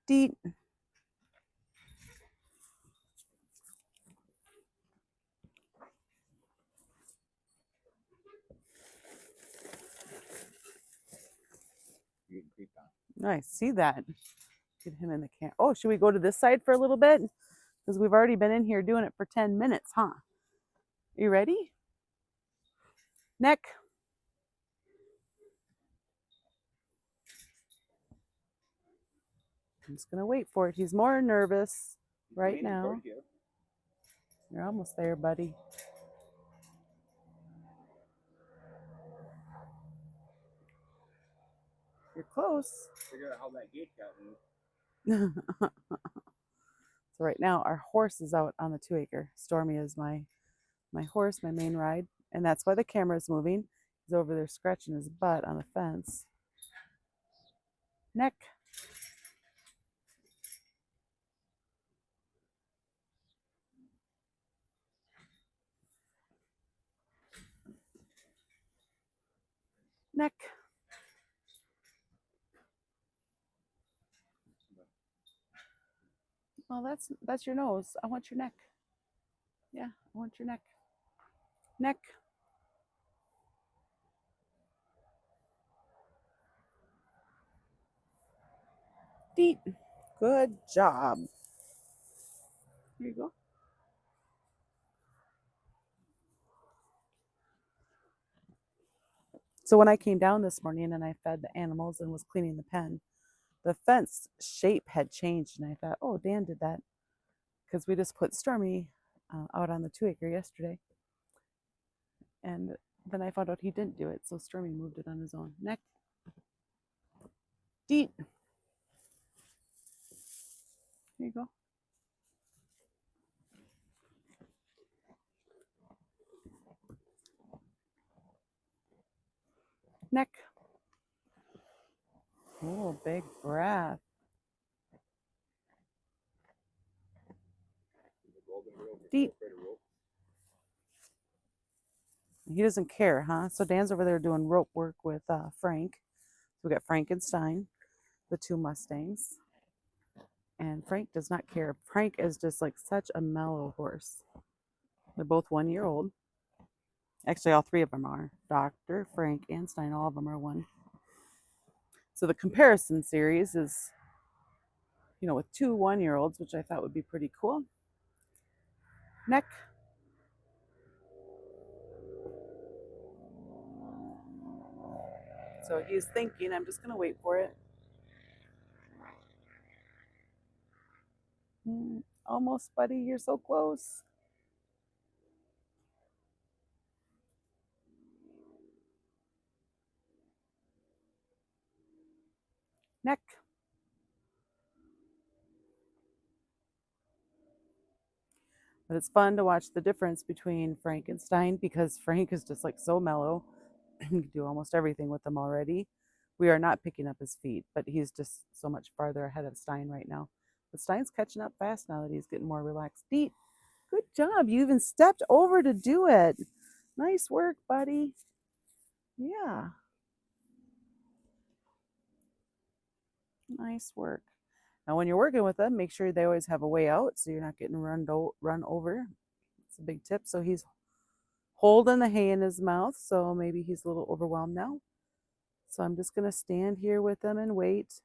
Deet. Nice. See that? Get him in the camp. Oh, should we go to this side for a little bit? Because we've already been in here doing it for 10 minutes, huh? You ready? Neck. I'm just going to wait for it. He's more nervous right now. You're almost there, buddy. You're close. Figure out how that gate got moved. So right now our horse is out on the 2-acre. Stormy is my horse, my main ride, and that's why the camera is moving. He's over there scratching his butt on the fence. Neck. Neck. Well, that's your nose. I want your neck. Yeah, I want your neck. Neck. Deet. Good job. Here you go. So when I came down this morning and I fed the animals and was cleaning the pen, the fence shape had changed, and I thought, oh, Dan did that because we just put Stormy out on the 2-acre yesterday, and then I found out he didn't do it, so Stormy moved it on his own. Neck. Deet. Here you go. Neck. Oh, big breath. Deet. He doesn't care, huh? So Dan's over there doing rope work with Frank. So we got Frankenstein, the 2 Mustangs. And Frank does not care. Frank is just like such a mellow horse. They're both 1 year old. Actually, all 3 of them are. Doctor, Frank, and Stein, all of them are 1. So the comparison series is, with 2 1-year-olds, which I thought would be pretty cool. Neck. So he's thinking. I'm just going to wait for it. Almost, buddy. You're so close. Neck. But it's fun to watch the difference between Frankenstein, because Frank is just like so mellow. You can do almost everything with him already. We are not picking up his feet, but he's just so much farther ahead of Stein right now. But Stein's catching up fast now that he's getting more relaxed. Deet. Good job. You even stepped over to do it. Nice work, buddy. Yeah. Nice work. Now, when you're working with them, make sure they always have a way out so you're not getting run over. It's a big tip. So he's holding the hay in his mouth, so maybe he's a little overwhelmed now. So I'm just going to stand here with him and wait.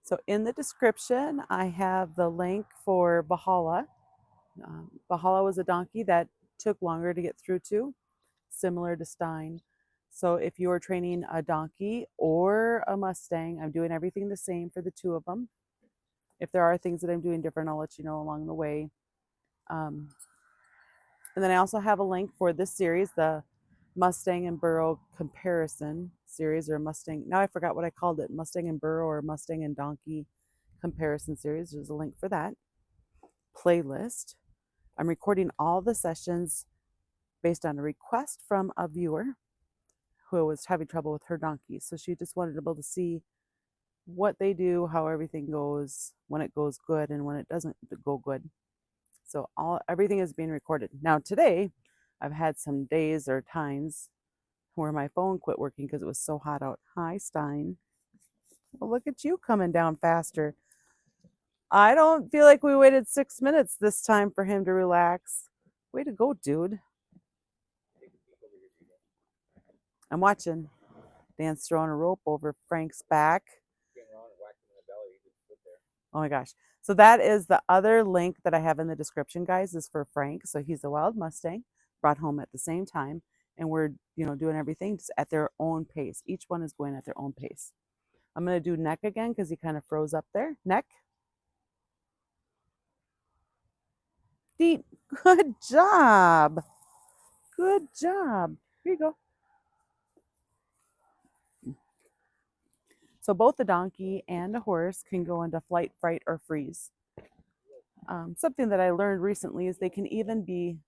So in the description, I have the link for Valhalla. Valhalla was a donkey that took longer to get through to, similar to Stein. So if you're training a donkey or a Mustang, I'm doing everything the same for the two of them. If there are things that I'm doing different, I'll let you know along the way. And then I also have a link for this series, the Mustang and Burro comparison series, or Mustang. Now I forgot what I called it, Mustang and Burro or Mustang and Donkey comparison series. There's a link for that playlist. I'm recording all the sessions based on a request from a viewer who was having trouble with her donkey. So she just wanted to be able to see what they do, how everything goes, when it goes good and when it doesn't go good. So everything is being recorded. Now today, I've had some days or times where my phone quit working because it was so hot out. Hi, Stein. Well, look at you coming down faster. I don't feel like we waited 6 minutes this time for him to relax. Way to go, dude. I'm watching. Dan's throwing a rope over Frank's back. Oh my gosh. So that is the other link that I have in the description, guys, is for Frank. So he's a wild Mustang brought home at the same time. And we're, doing everything just at their own pace. Each one is going at their own pace. I'm going to do neck again because he kind of froze up there. Neck. Deep. Good job. Good job. Here you go. So both the donkey and a horse can go into flight, fright, or freeze. Something that I learned recently is they can even be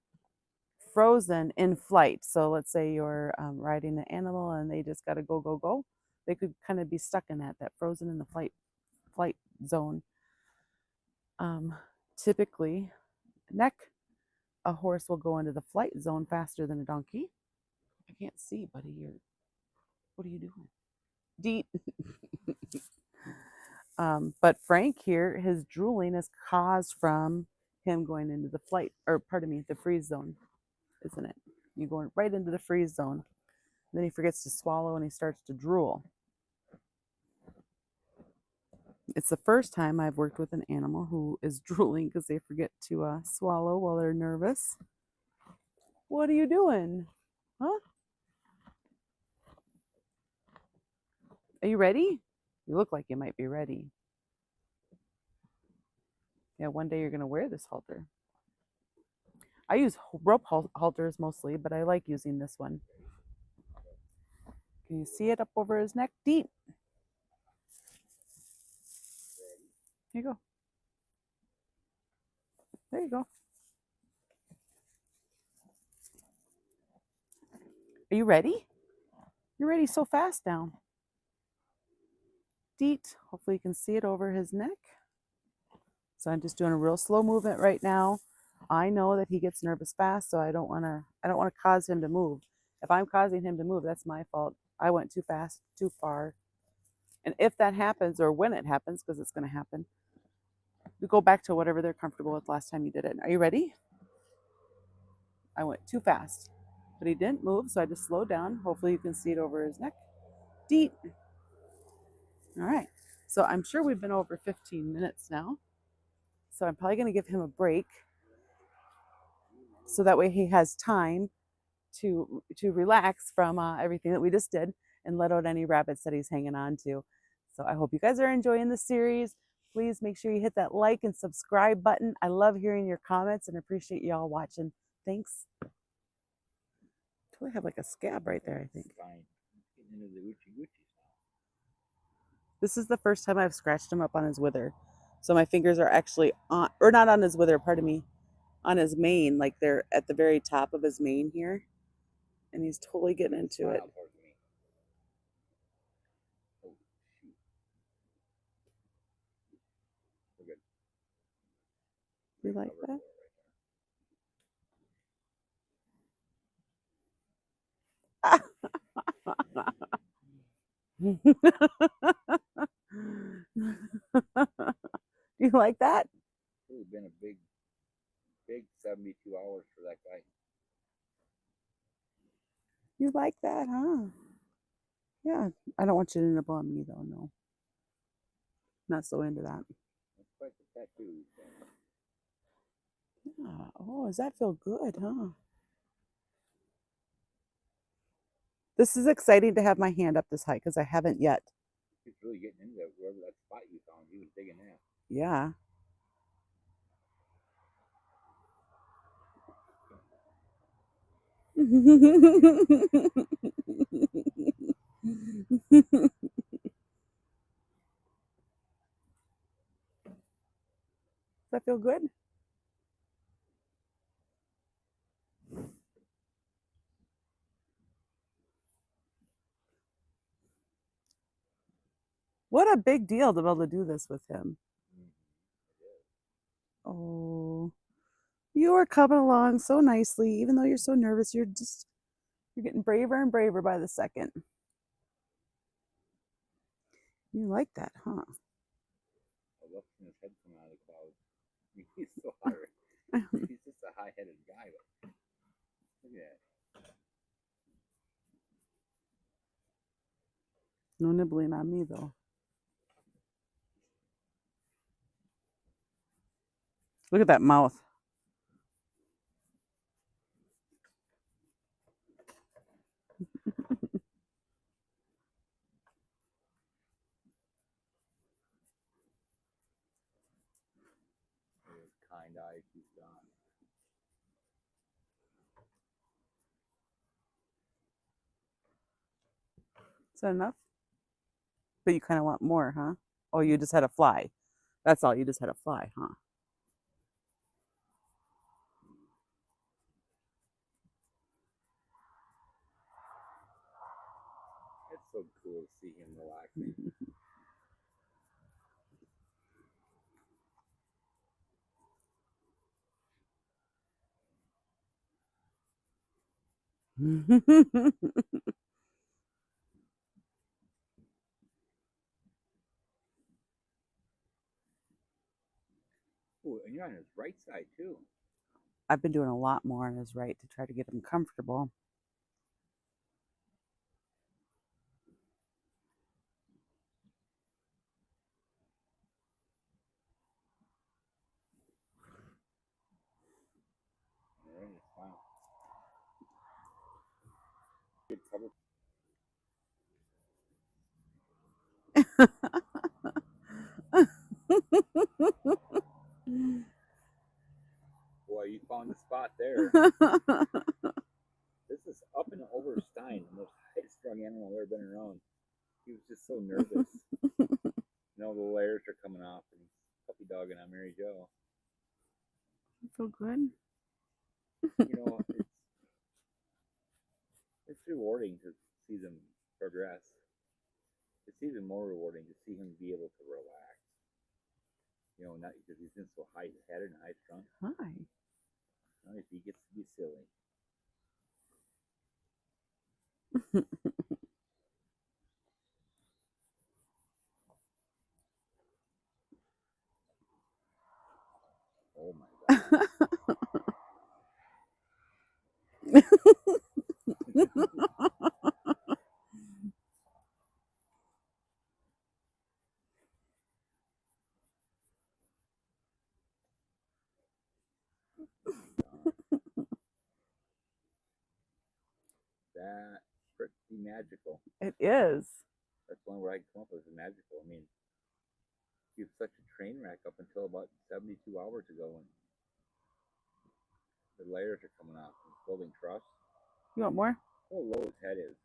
frozen in flight. So let's say you're riding an animal and they just got to go, go, go. They could kind of be stuck in that frozen in the flight zone. Typically, neck, a horse will go into the flight zone faster than a donkey. I can't see, buddy. What are you doing? Deep. But Frank here, his drooling is caused from him going into the freeze zone, isn't it? You're going right into the freeze zone. Then he forgets to swallow and he starts to drool. It's the first time I've worked with an animal who is drooling because they forget to swallow while they're nervous. What are you doing? Huh? Are you ready? You look like you might be ready. Yeah, one day you're going to wear this halter. I use rope halters mostly, but I like using this one. Can you see it up over his neck? Deep. Here you go. There you go. Are you ready? You're ready so fast now. Deet. Hopefully you can see it over his neck. So I'm just doing a real slow movement right now. I know that he gets nervous fast, so I don't want to cause him to move. If I'm causing him to move, that's my fault. I went too fast, too far. And if that happens, or when it happens, because it's going to happen, we go back to whatever they're comfortable with last time you did it. Are you ready? I went too fast, but he didn't move, so I just slowed down. Hopefully you can see it over his neck. Deep. All right. So I'm sure we've been over 15 minutes now. So I'm probably going to give him a break so that way he has time to relax from everything that we just did and let out any rabbits that he's hanging on to. So I hope you guys are enjoying the series. Please make sure you hit that like and subscribe button. I love hearing your comments and appreciate you all watching. Thanks. I have like a scab right there, I think. This is the first time I've scratched him up on his wither. So my fingers are actually on, or not on his wither, pardon me, on his mane, like they're at the very top of his mane here. And he's totally getting into it. You like that? Do you like that? It would have been a big 72 hours for that guy. You like that, huh? Yeah. I don't want you to nibble on me, though. No. Not so into that. That's quite the tattoo. Yeah. Oh, does that feel good, huh? This is exciting to have my hand up this high because I haven't yet. He's really getting into that, wherever that spot you found. He was digging that. Yeah. Does that feel good? What a big deal to be able to do this with him. Oh, you are coming along so nicely. Even though you're so nervous, you're getting braver and braver by the second. You like that, huh? I love seeing his head come out of the clouds. He's so high. He's just a high-headed guy. But look at that. No nibbling on me, though. Look at that mouth. Kind eyes he's got. Is that enough? But you kind of want more, huh? Oh, you just had a fly. That's all. You just had a fly, huh? It's so cool to see him relaxing. Oh, and you're on his right side too. I've been doing a lot more on his right to try to get him comfortable. All right, wow. Good cover. Boy, you found the spot there. This is up and over Stein, the most high-strung animal I've ever been around. He was just so nervous. The layers are coming off, and he's puppy dogging on MaryJo. You feel good? It's rewarding to see them progress. It's even more rewarding to see him be able to relax. Not because he's been so high-headed and high-strung. Hi. Not if he gets to be silly. Oh my God. That's pretty magical. It is. That's one word I can come up with is magical. I mean, he was such a train wreck up until about 72 hours ago when the layers are coming off. He's building troughs. You want more? How low his head is.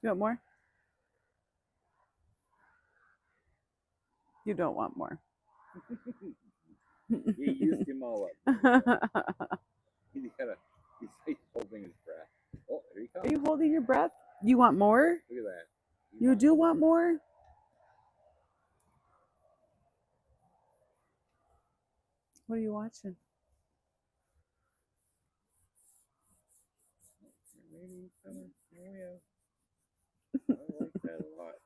You want more? You don't want more. You used him all up. He's holding his breath. Oh, here he comes. Are you holding your breath? You want more? Look at that. You do want more? What are you watching? Maybe he's coming. Oh, yeah. I like that a lot.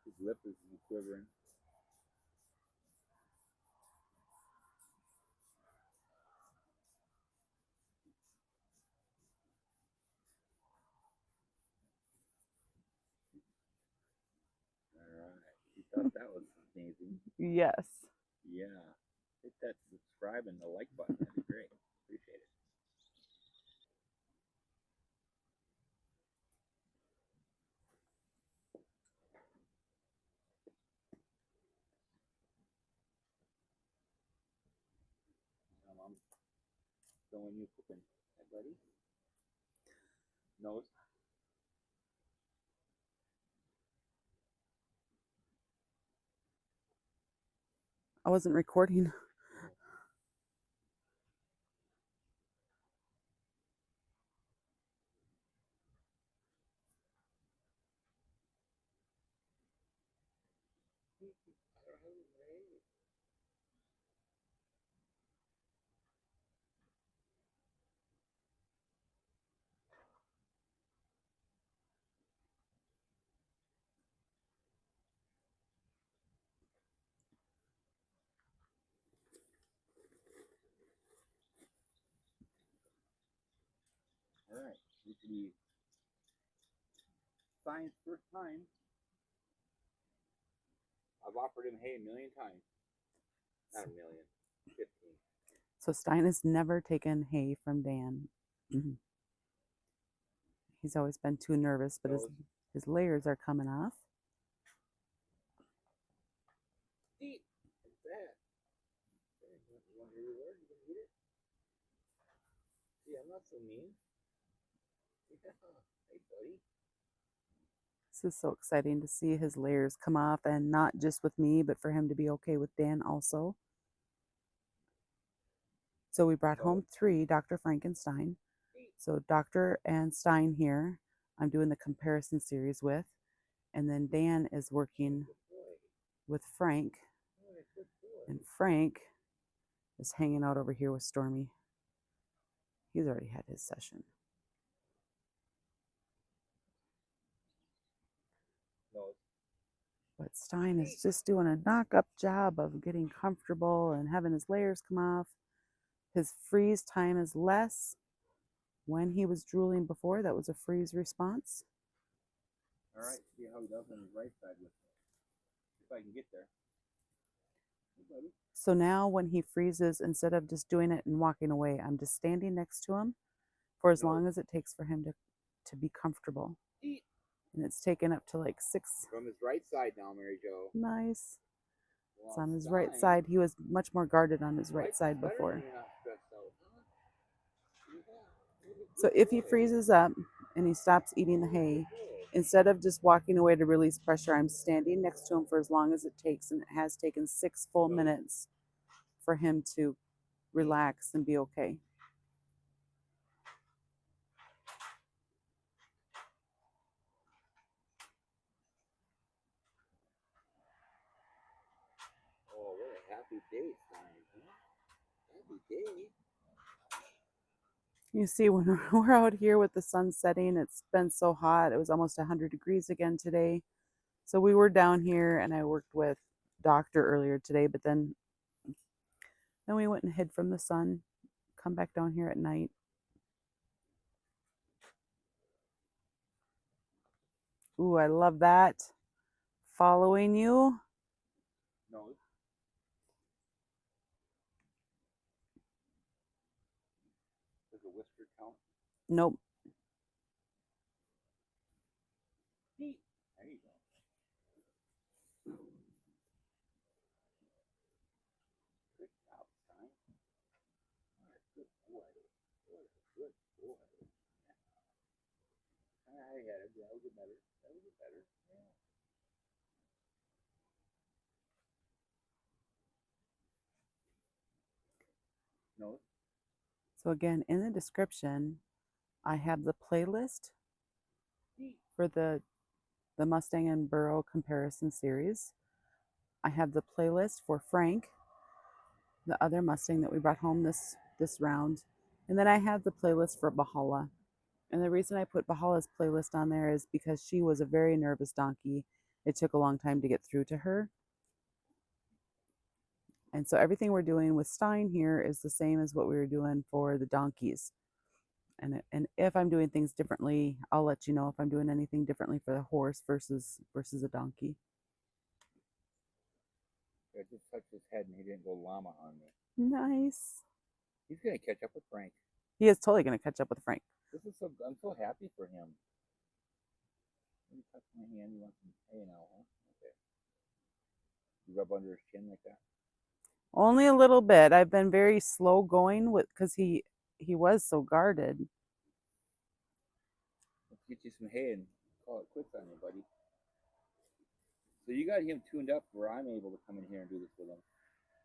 His lip is quivering. All right. He thought that was amazing. watching. Yes. Yeah. Hit that subscribe and the like button. That'd be great. Appreciate it. I'm showing you cooking. Hey, buddy. Nose. I wasn't recording. All right. This will be Stein's first time. I've offered him hay a million times. Not a million. 15. So Stein has never taken hay from Dan. He's always been too nervous, but his layers are coming off. Eat. What's that? You want your reward? You can eat it? See, I'm not so mean. Yeah. Hey, buddy. This is so exciting to see his layers come off, and not just with me, but for him to be okay with Dan also. So we brought home 3 Dr. Frankenstein. So Dr. and Stein here, I'm doing the comparison series with. And then Dan is working with Frank. And Frank is hanging out over here with Stormy. He's already had his session. But Stein is just doing a knock-up job of getting comfortable and having his layers come off. His freeze time is less. When he was drooling before, that was a freeze response. All right, see how he does on his right side with me. If I can get there. So now when he freezes, instead of just doing it and walking away, I'm just standing next to him for as long as it takes for him to be comfortable. And it's taken up to like 6. From his right side now, MaryJo. Nice. It's on his right side. He was much more guarded on his right side before. So if he freezes up and he stops eating the hay, instead of just walking away to release pressure, I'm standing next to him for as long as it takes. And it has taken 6 full minutes for him to relax and be okay. Oh, what a happy day, Stein, huh? Happy day. You see, when we're out here with the sun setting, it's been so hot. It was almost 100 degrees again today. So we were down here and I worked with Doctor earlier today, but then we went and hid from the sun, come back down here at night. Ooh, I love that. Following you. No. Does a whisker count? Nope. There you go. Good job, Stein. What a good boy. What a good boy. I had it. That was a better. That was a better. Yeah. No. So again, in the description, I have the playlist for the Mustang and Burro comparison series. I have the playlist for Frank, the other Mustang that we brought home this round. And then I have the playlist for Bahala. And the reason I put Bahala's playlist on there is because she was a very nervous donkey. It took a long time to get through to her. And so everything we're doing with Stein here is the same as what we were doing for the donkeys. And if I'm doing things differently, I'll let you know if I'm doing anything differently for the horse versus a donkey. I just touched his head and he didn't go llama on me. Nice. He's gonna catch up with Frank. He is totally going to catch up with Frank. I'm so happy for him. Let me touch my hand. You want some hay now, huh? Okay. You rub under his chin like that. Only a little bit. I've been very slow going with because he was so guarded. Let's get you some hay and call it quits on you, buddy. So you got him tuned up where I'm able to come in here and do this with him.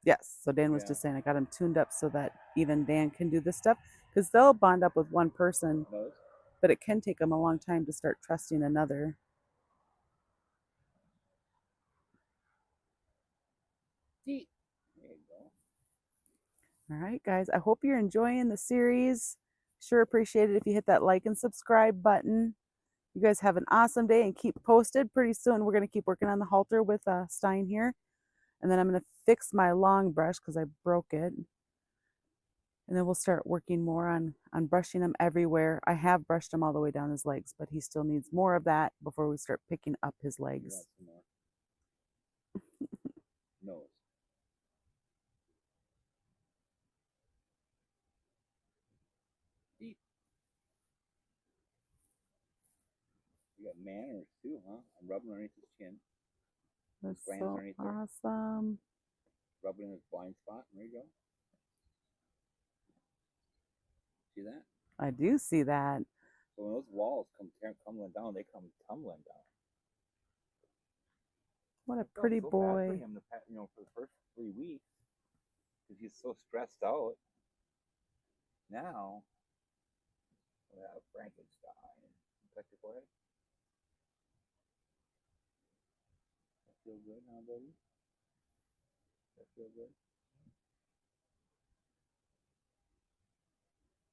Yes. So Dan was just saying I got him tuned up so that even Dan can do this stuff because they'll bond up with one person, but it can take them a long time to start trusting another. There you go. All right, guys. I hope you're enjoying the series. Sure appreciate it if you hit that like and subscribe button. You guys have an awesome day and keep posted. Pretty soon we're going to keep working on the halter with Stein here. And then I'm going to fix my long brush because I broke it. And then we'll start working more on brushing him everywhere. I have brushed him all the way down his legs, but he still needs more of that before we start picking up his legs. Nose. Deep. You got manners too, huh? I'm rubbing underneath his chin. That's so awesome. Rubbing in his blind spot. There you go. See that? I do see that. So when those walls come tumbling down, they come tumbling down. What a pretty boy. For him, for the first 3 weeks, because he's so stressed out. Now, we'll have Frankenstein. Touch your forehead. That feel good, huh, buddy? That feel good?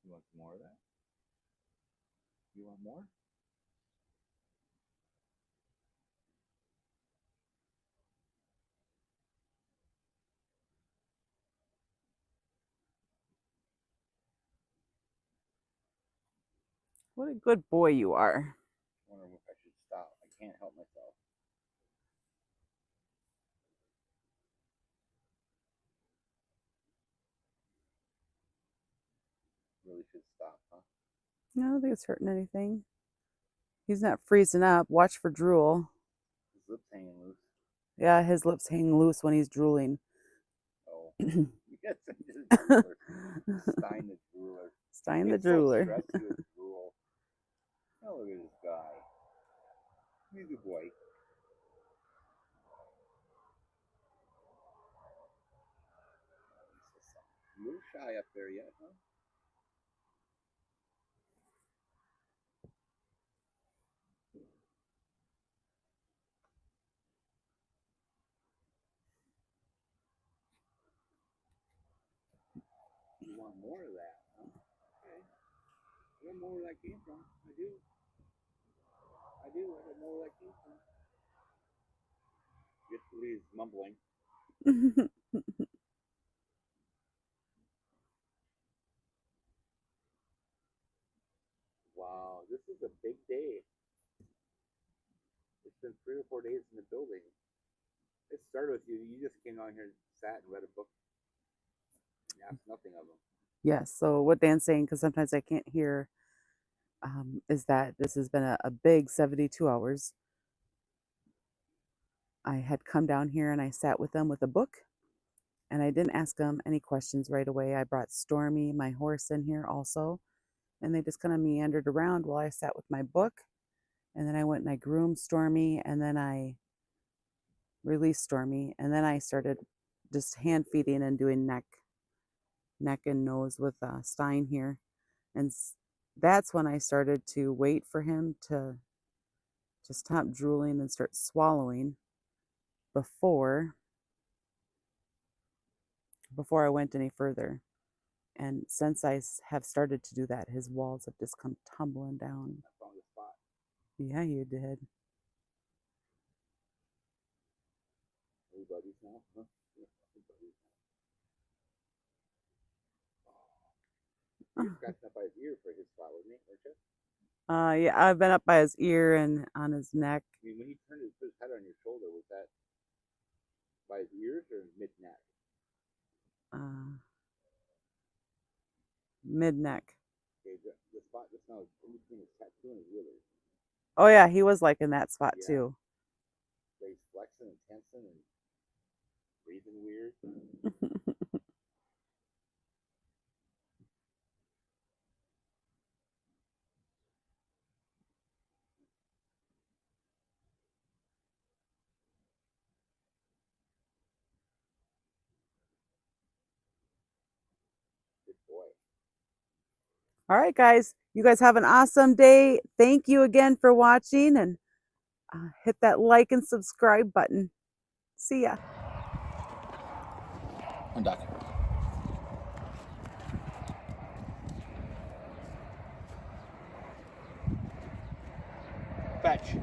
You want some more of that? You want more? What a good boy you are. I wonder if I should stop. I can't help myself. Really should stop, huh? I don't think it's hurting anything. He's not freezing up. Watch for drool. His lips hanging loose. Yeah, his lips hang loose when he's drooling. Oh, yes, Stein the drooler. Stein the drooler. So stressed with drool. Oh, look at this guy. He's a good boy. A little shy up there yet, huh? You want more of that, huh? Okay. I want more where that came from. I do. I want more where that came from. Get Lee's mumbling. Wow, this is a big day. It's been 3 or 4 days in the building. It started with you. You just came down here and sat and read a book and asked nothing of them. Yes, so what Dan's saying, because sometimes I can't hear, is that this has been a big 72 hours. I had come down here and I sat with them with a book, and I didn't ask them any questions right away. I brought Stormy, my horse, in here also, and they just kind of meandered around while I sat with my book. And then I went and I groomed Stormy, and then I released Stormy, and then I started just hand feeding and doing neck and nose with Stein here. And that's when I started to wait for him to stop drooling and start swallowing before I went any further. And since I have started to do that, his walls have just come tumbling down. I found a spot. Yeah, you did. Everybody's now, huh? Everybody's now. He was scratching up by his ear for his spot, wasn't he? Yeah, I've been up by his ear and on his neck. I mean, when he put his head on your shoulder, was that by by his ears or mid neck? Mid neck. Okay, the spot just now is in between his tattoo and his withers. Oh yeah, he was like in that spot too. So he's flexing and tensing and breathing weird. Good boy. All right, guys. You guys have an awesome day. Thank you again for watching, and hit that like and subscribe button. See ya. I'm Doc. Fetch.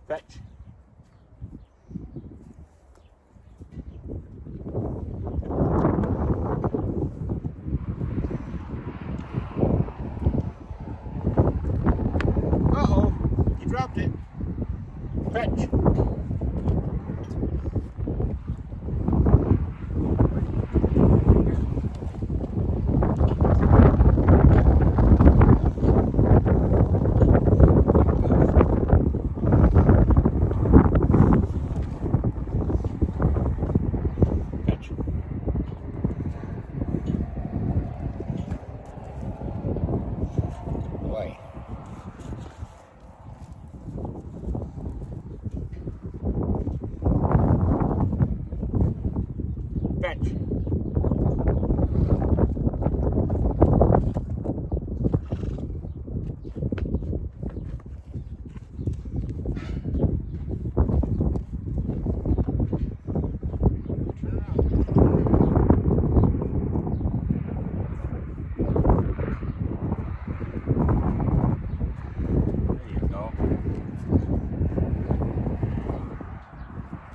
Fetch. Fetch. Uh-oh, you dropped it. Fetch. Boy. Fetch.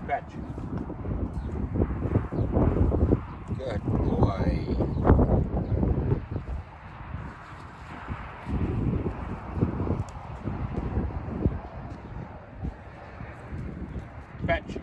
Fetch. Good boy. Fetch.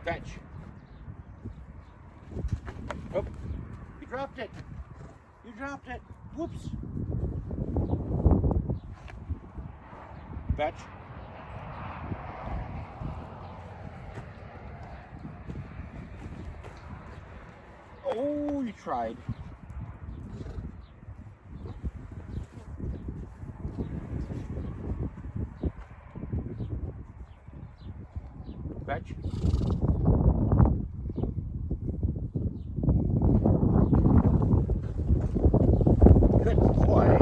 Fetch. Oh, you dropped it. You dropped it. Whoops. Fetch. Oh, you tried. Fetch. Good boy.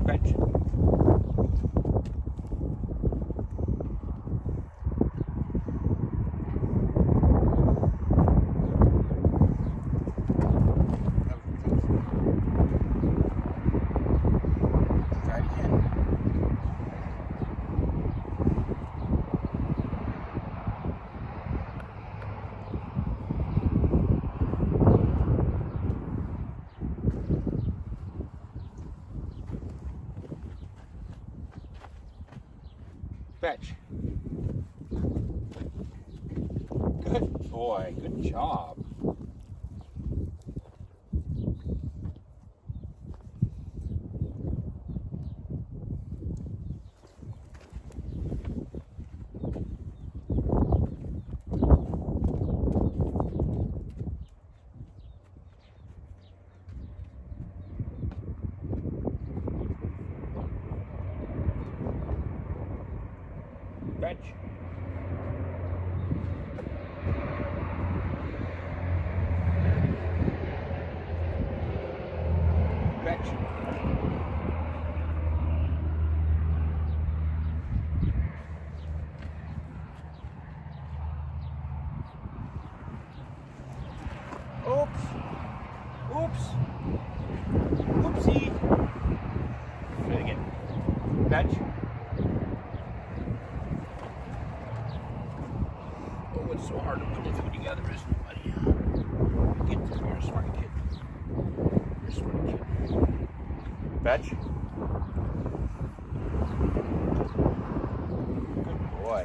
Fetch. Try it again. Fetch. Good boy. Good job. Fetch. Fetch. Oops. Oops. Oopsie. Try it again. Fetch. Oh, it's so hard to put the two together, isn't it, buddy? Get this. You're a smart kid. You're a smart kid. Fetch. Good boy.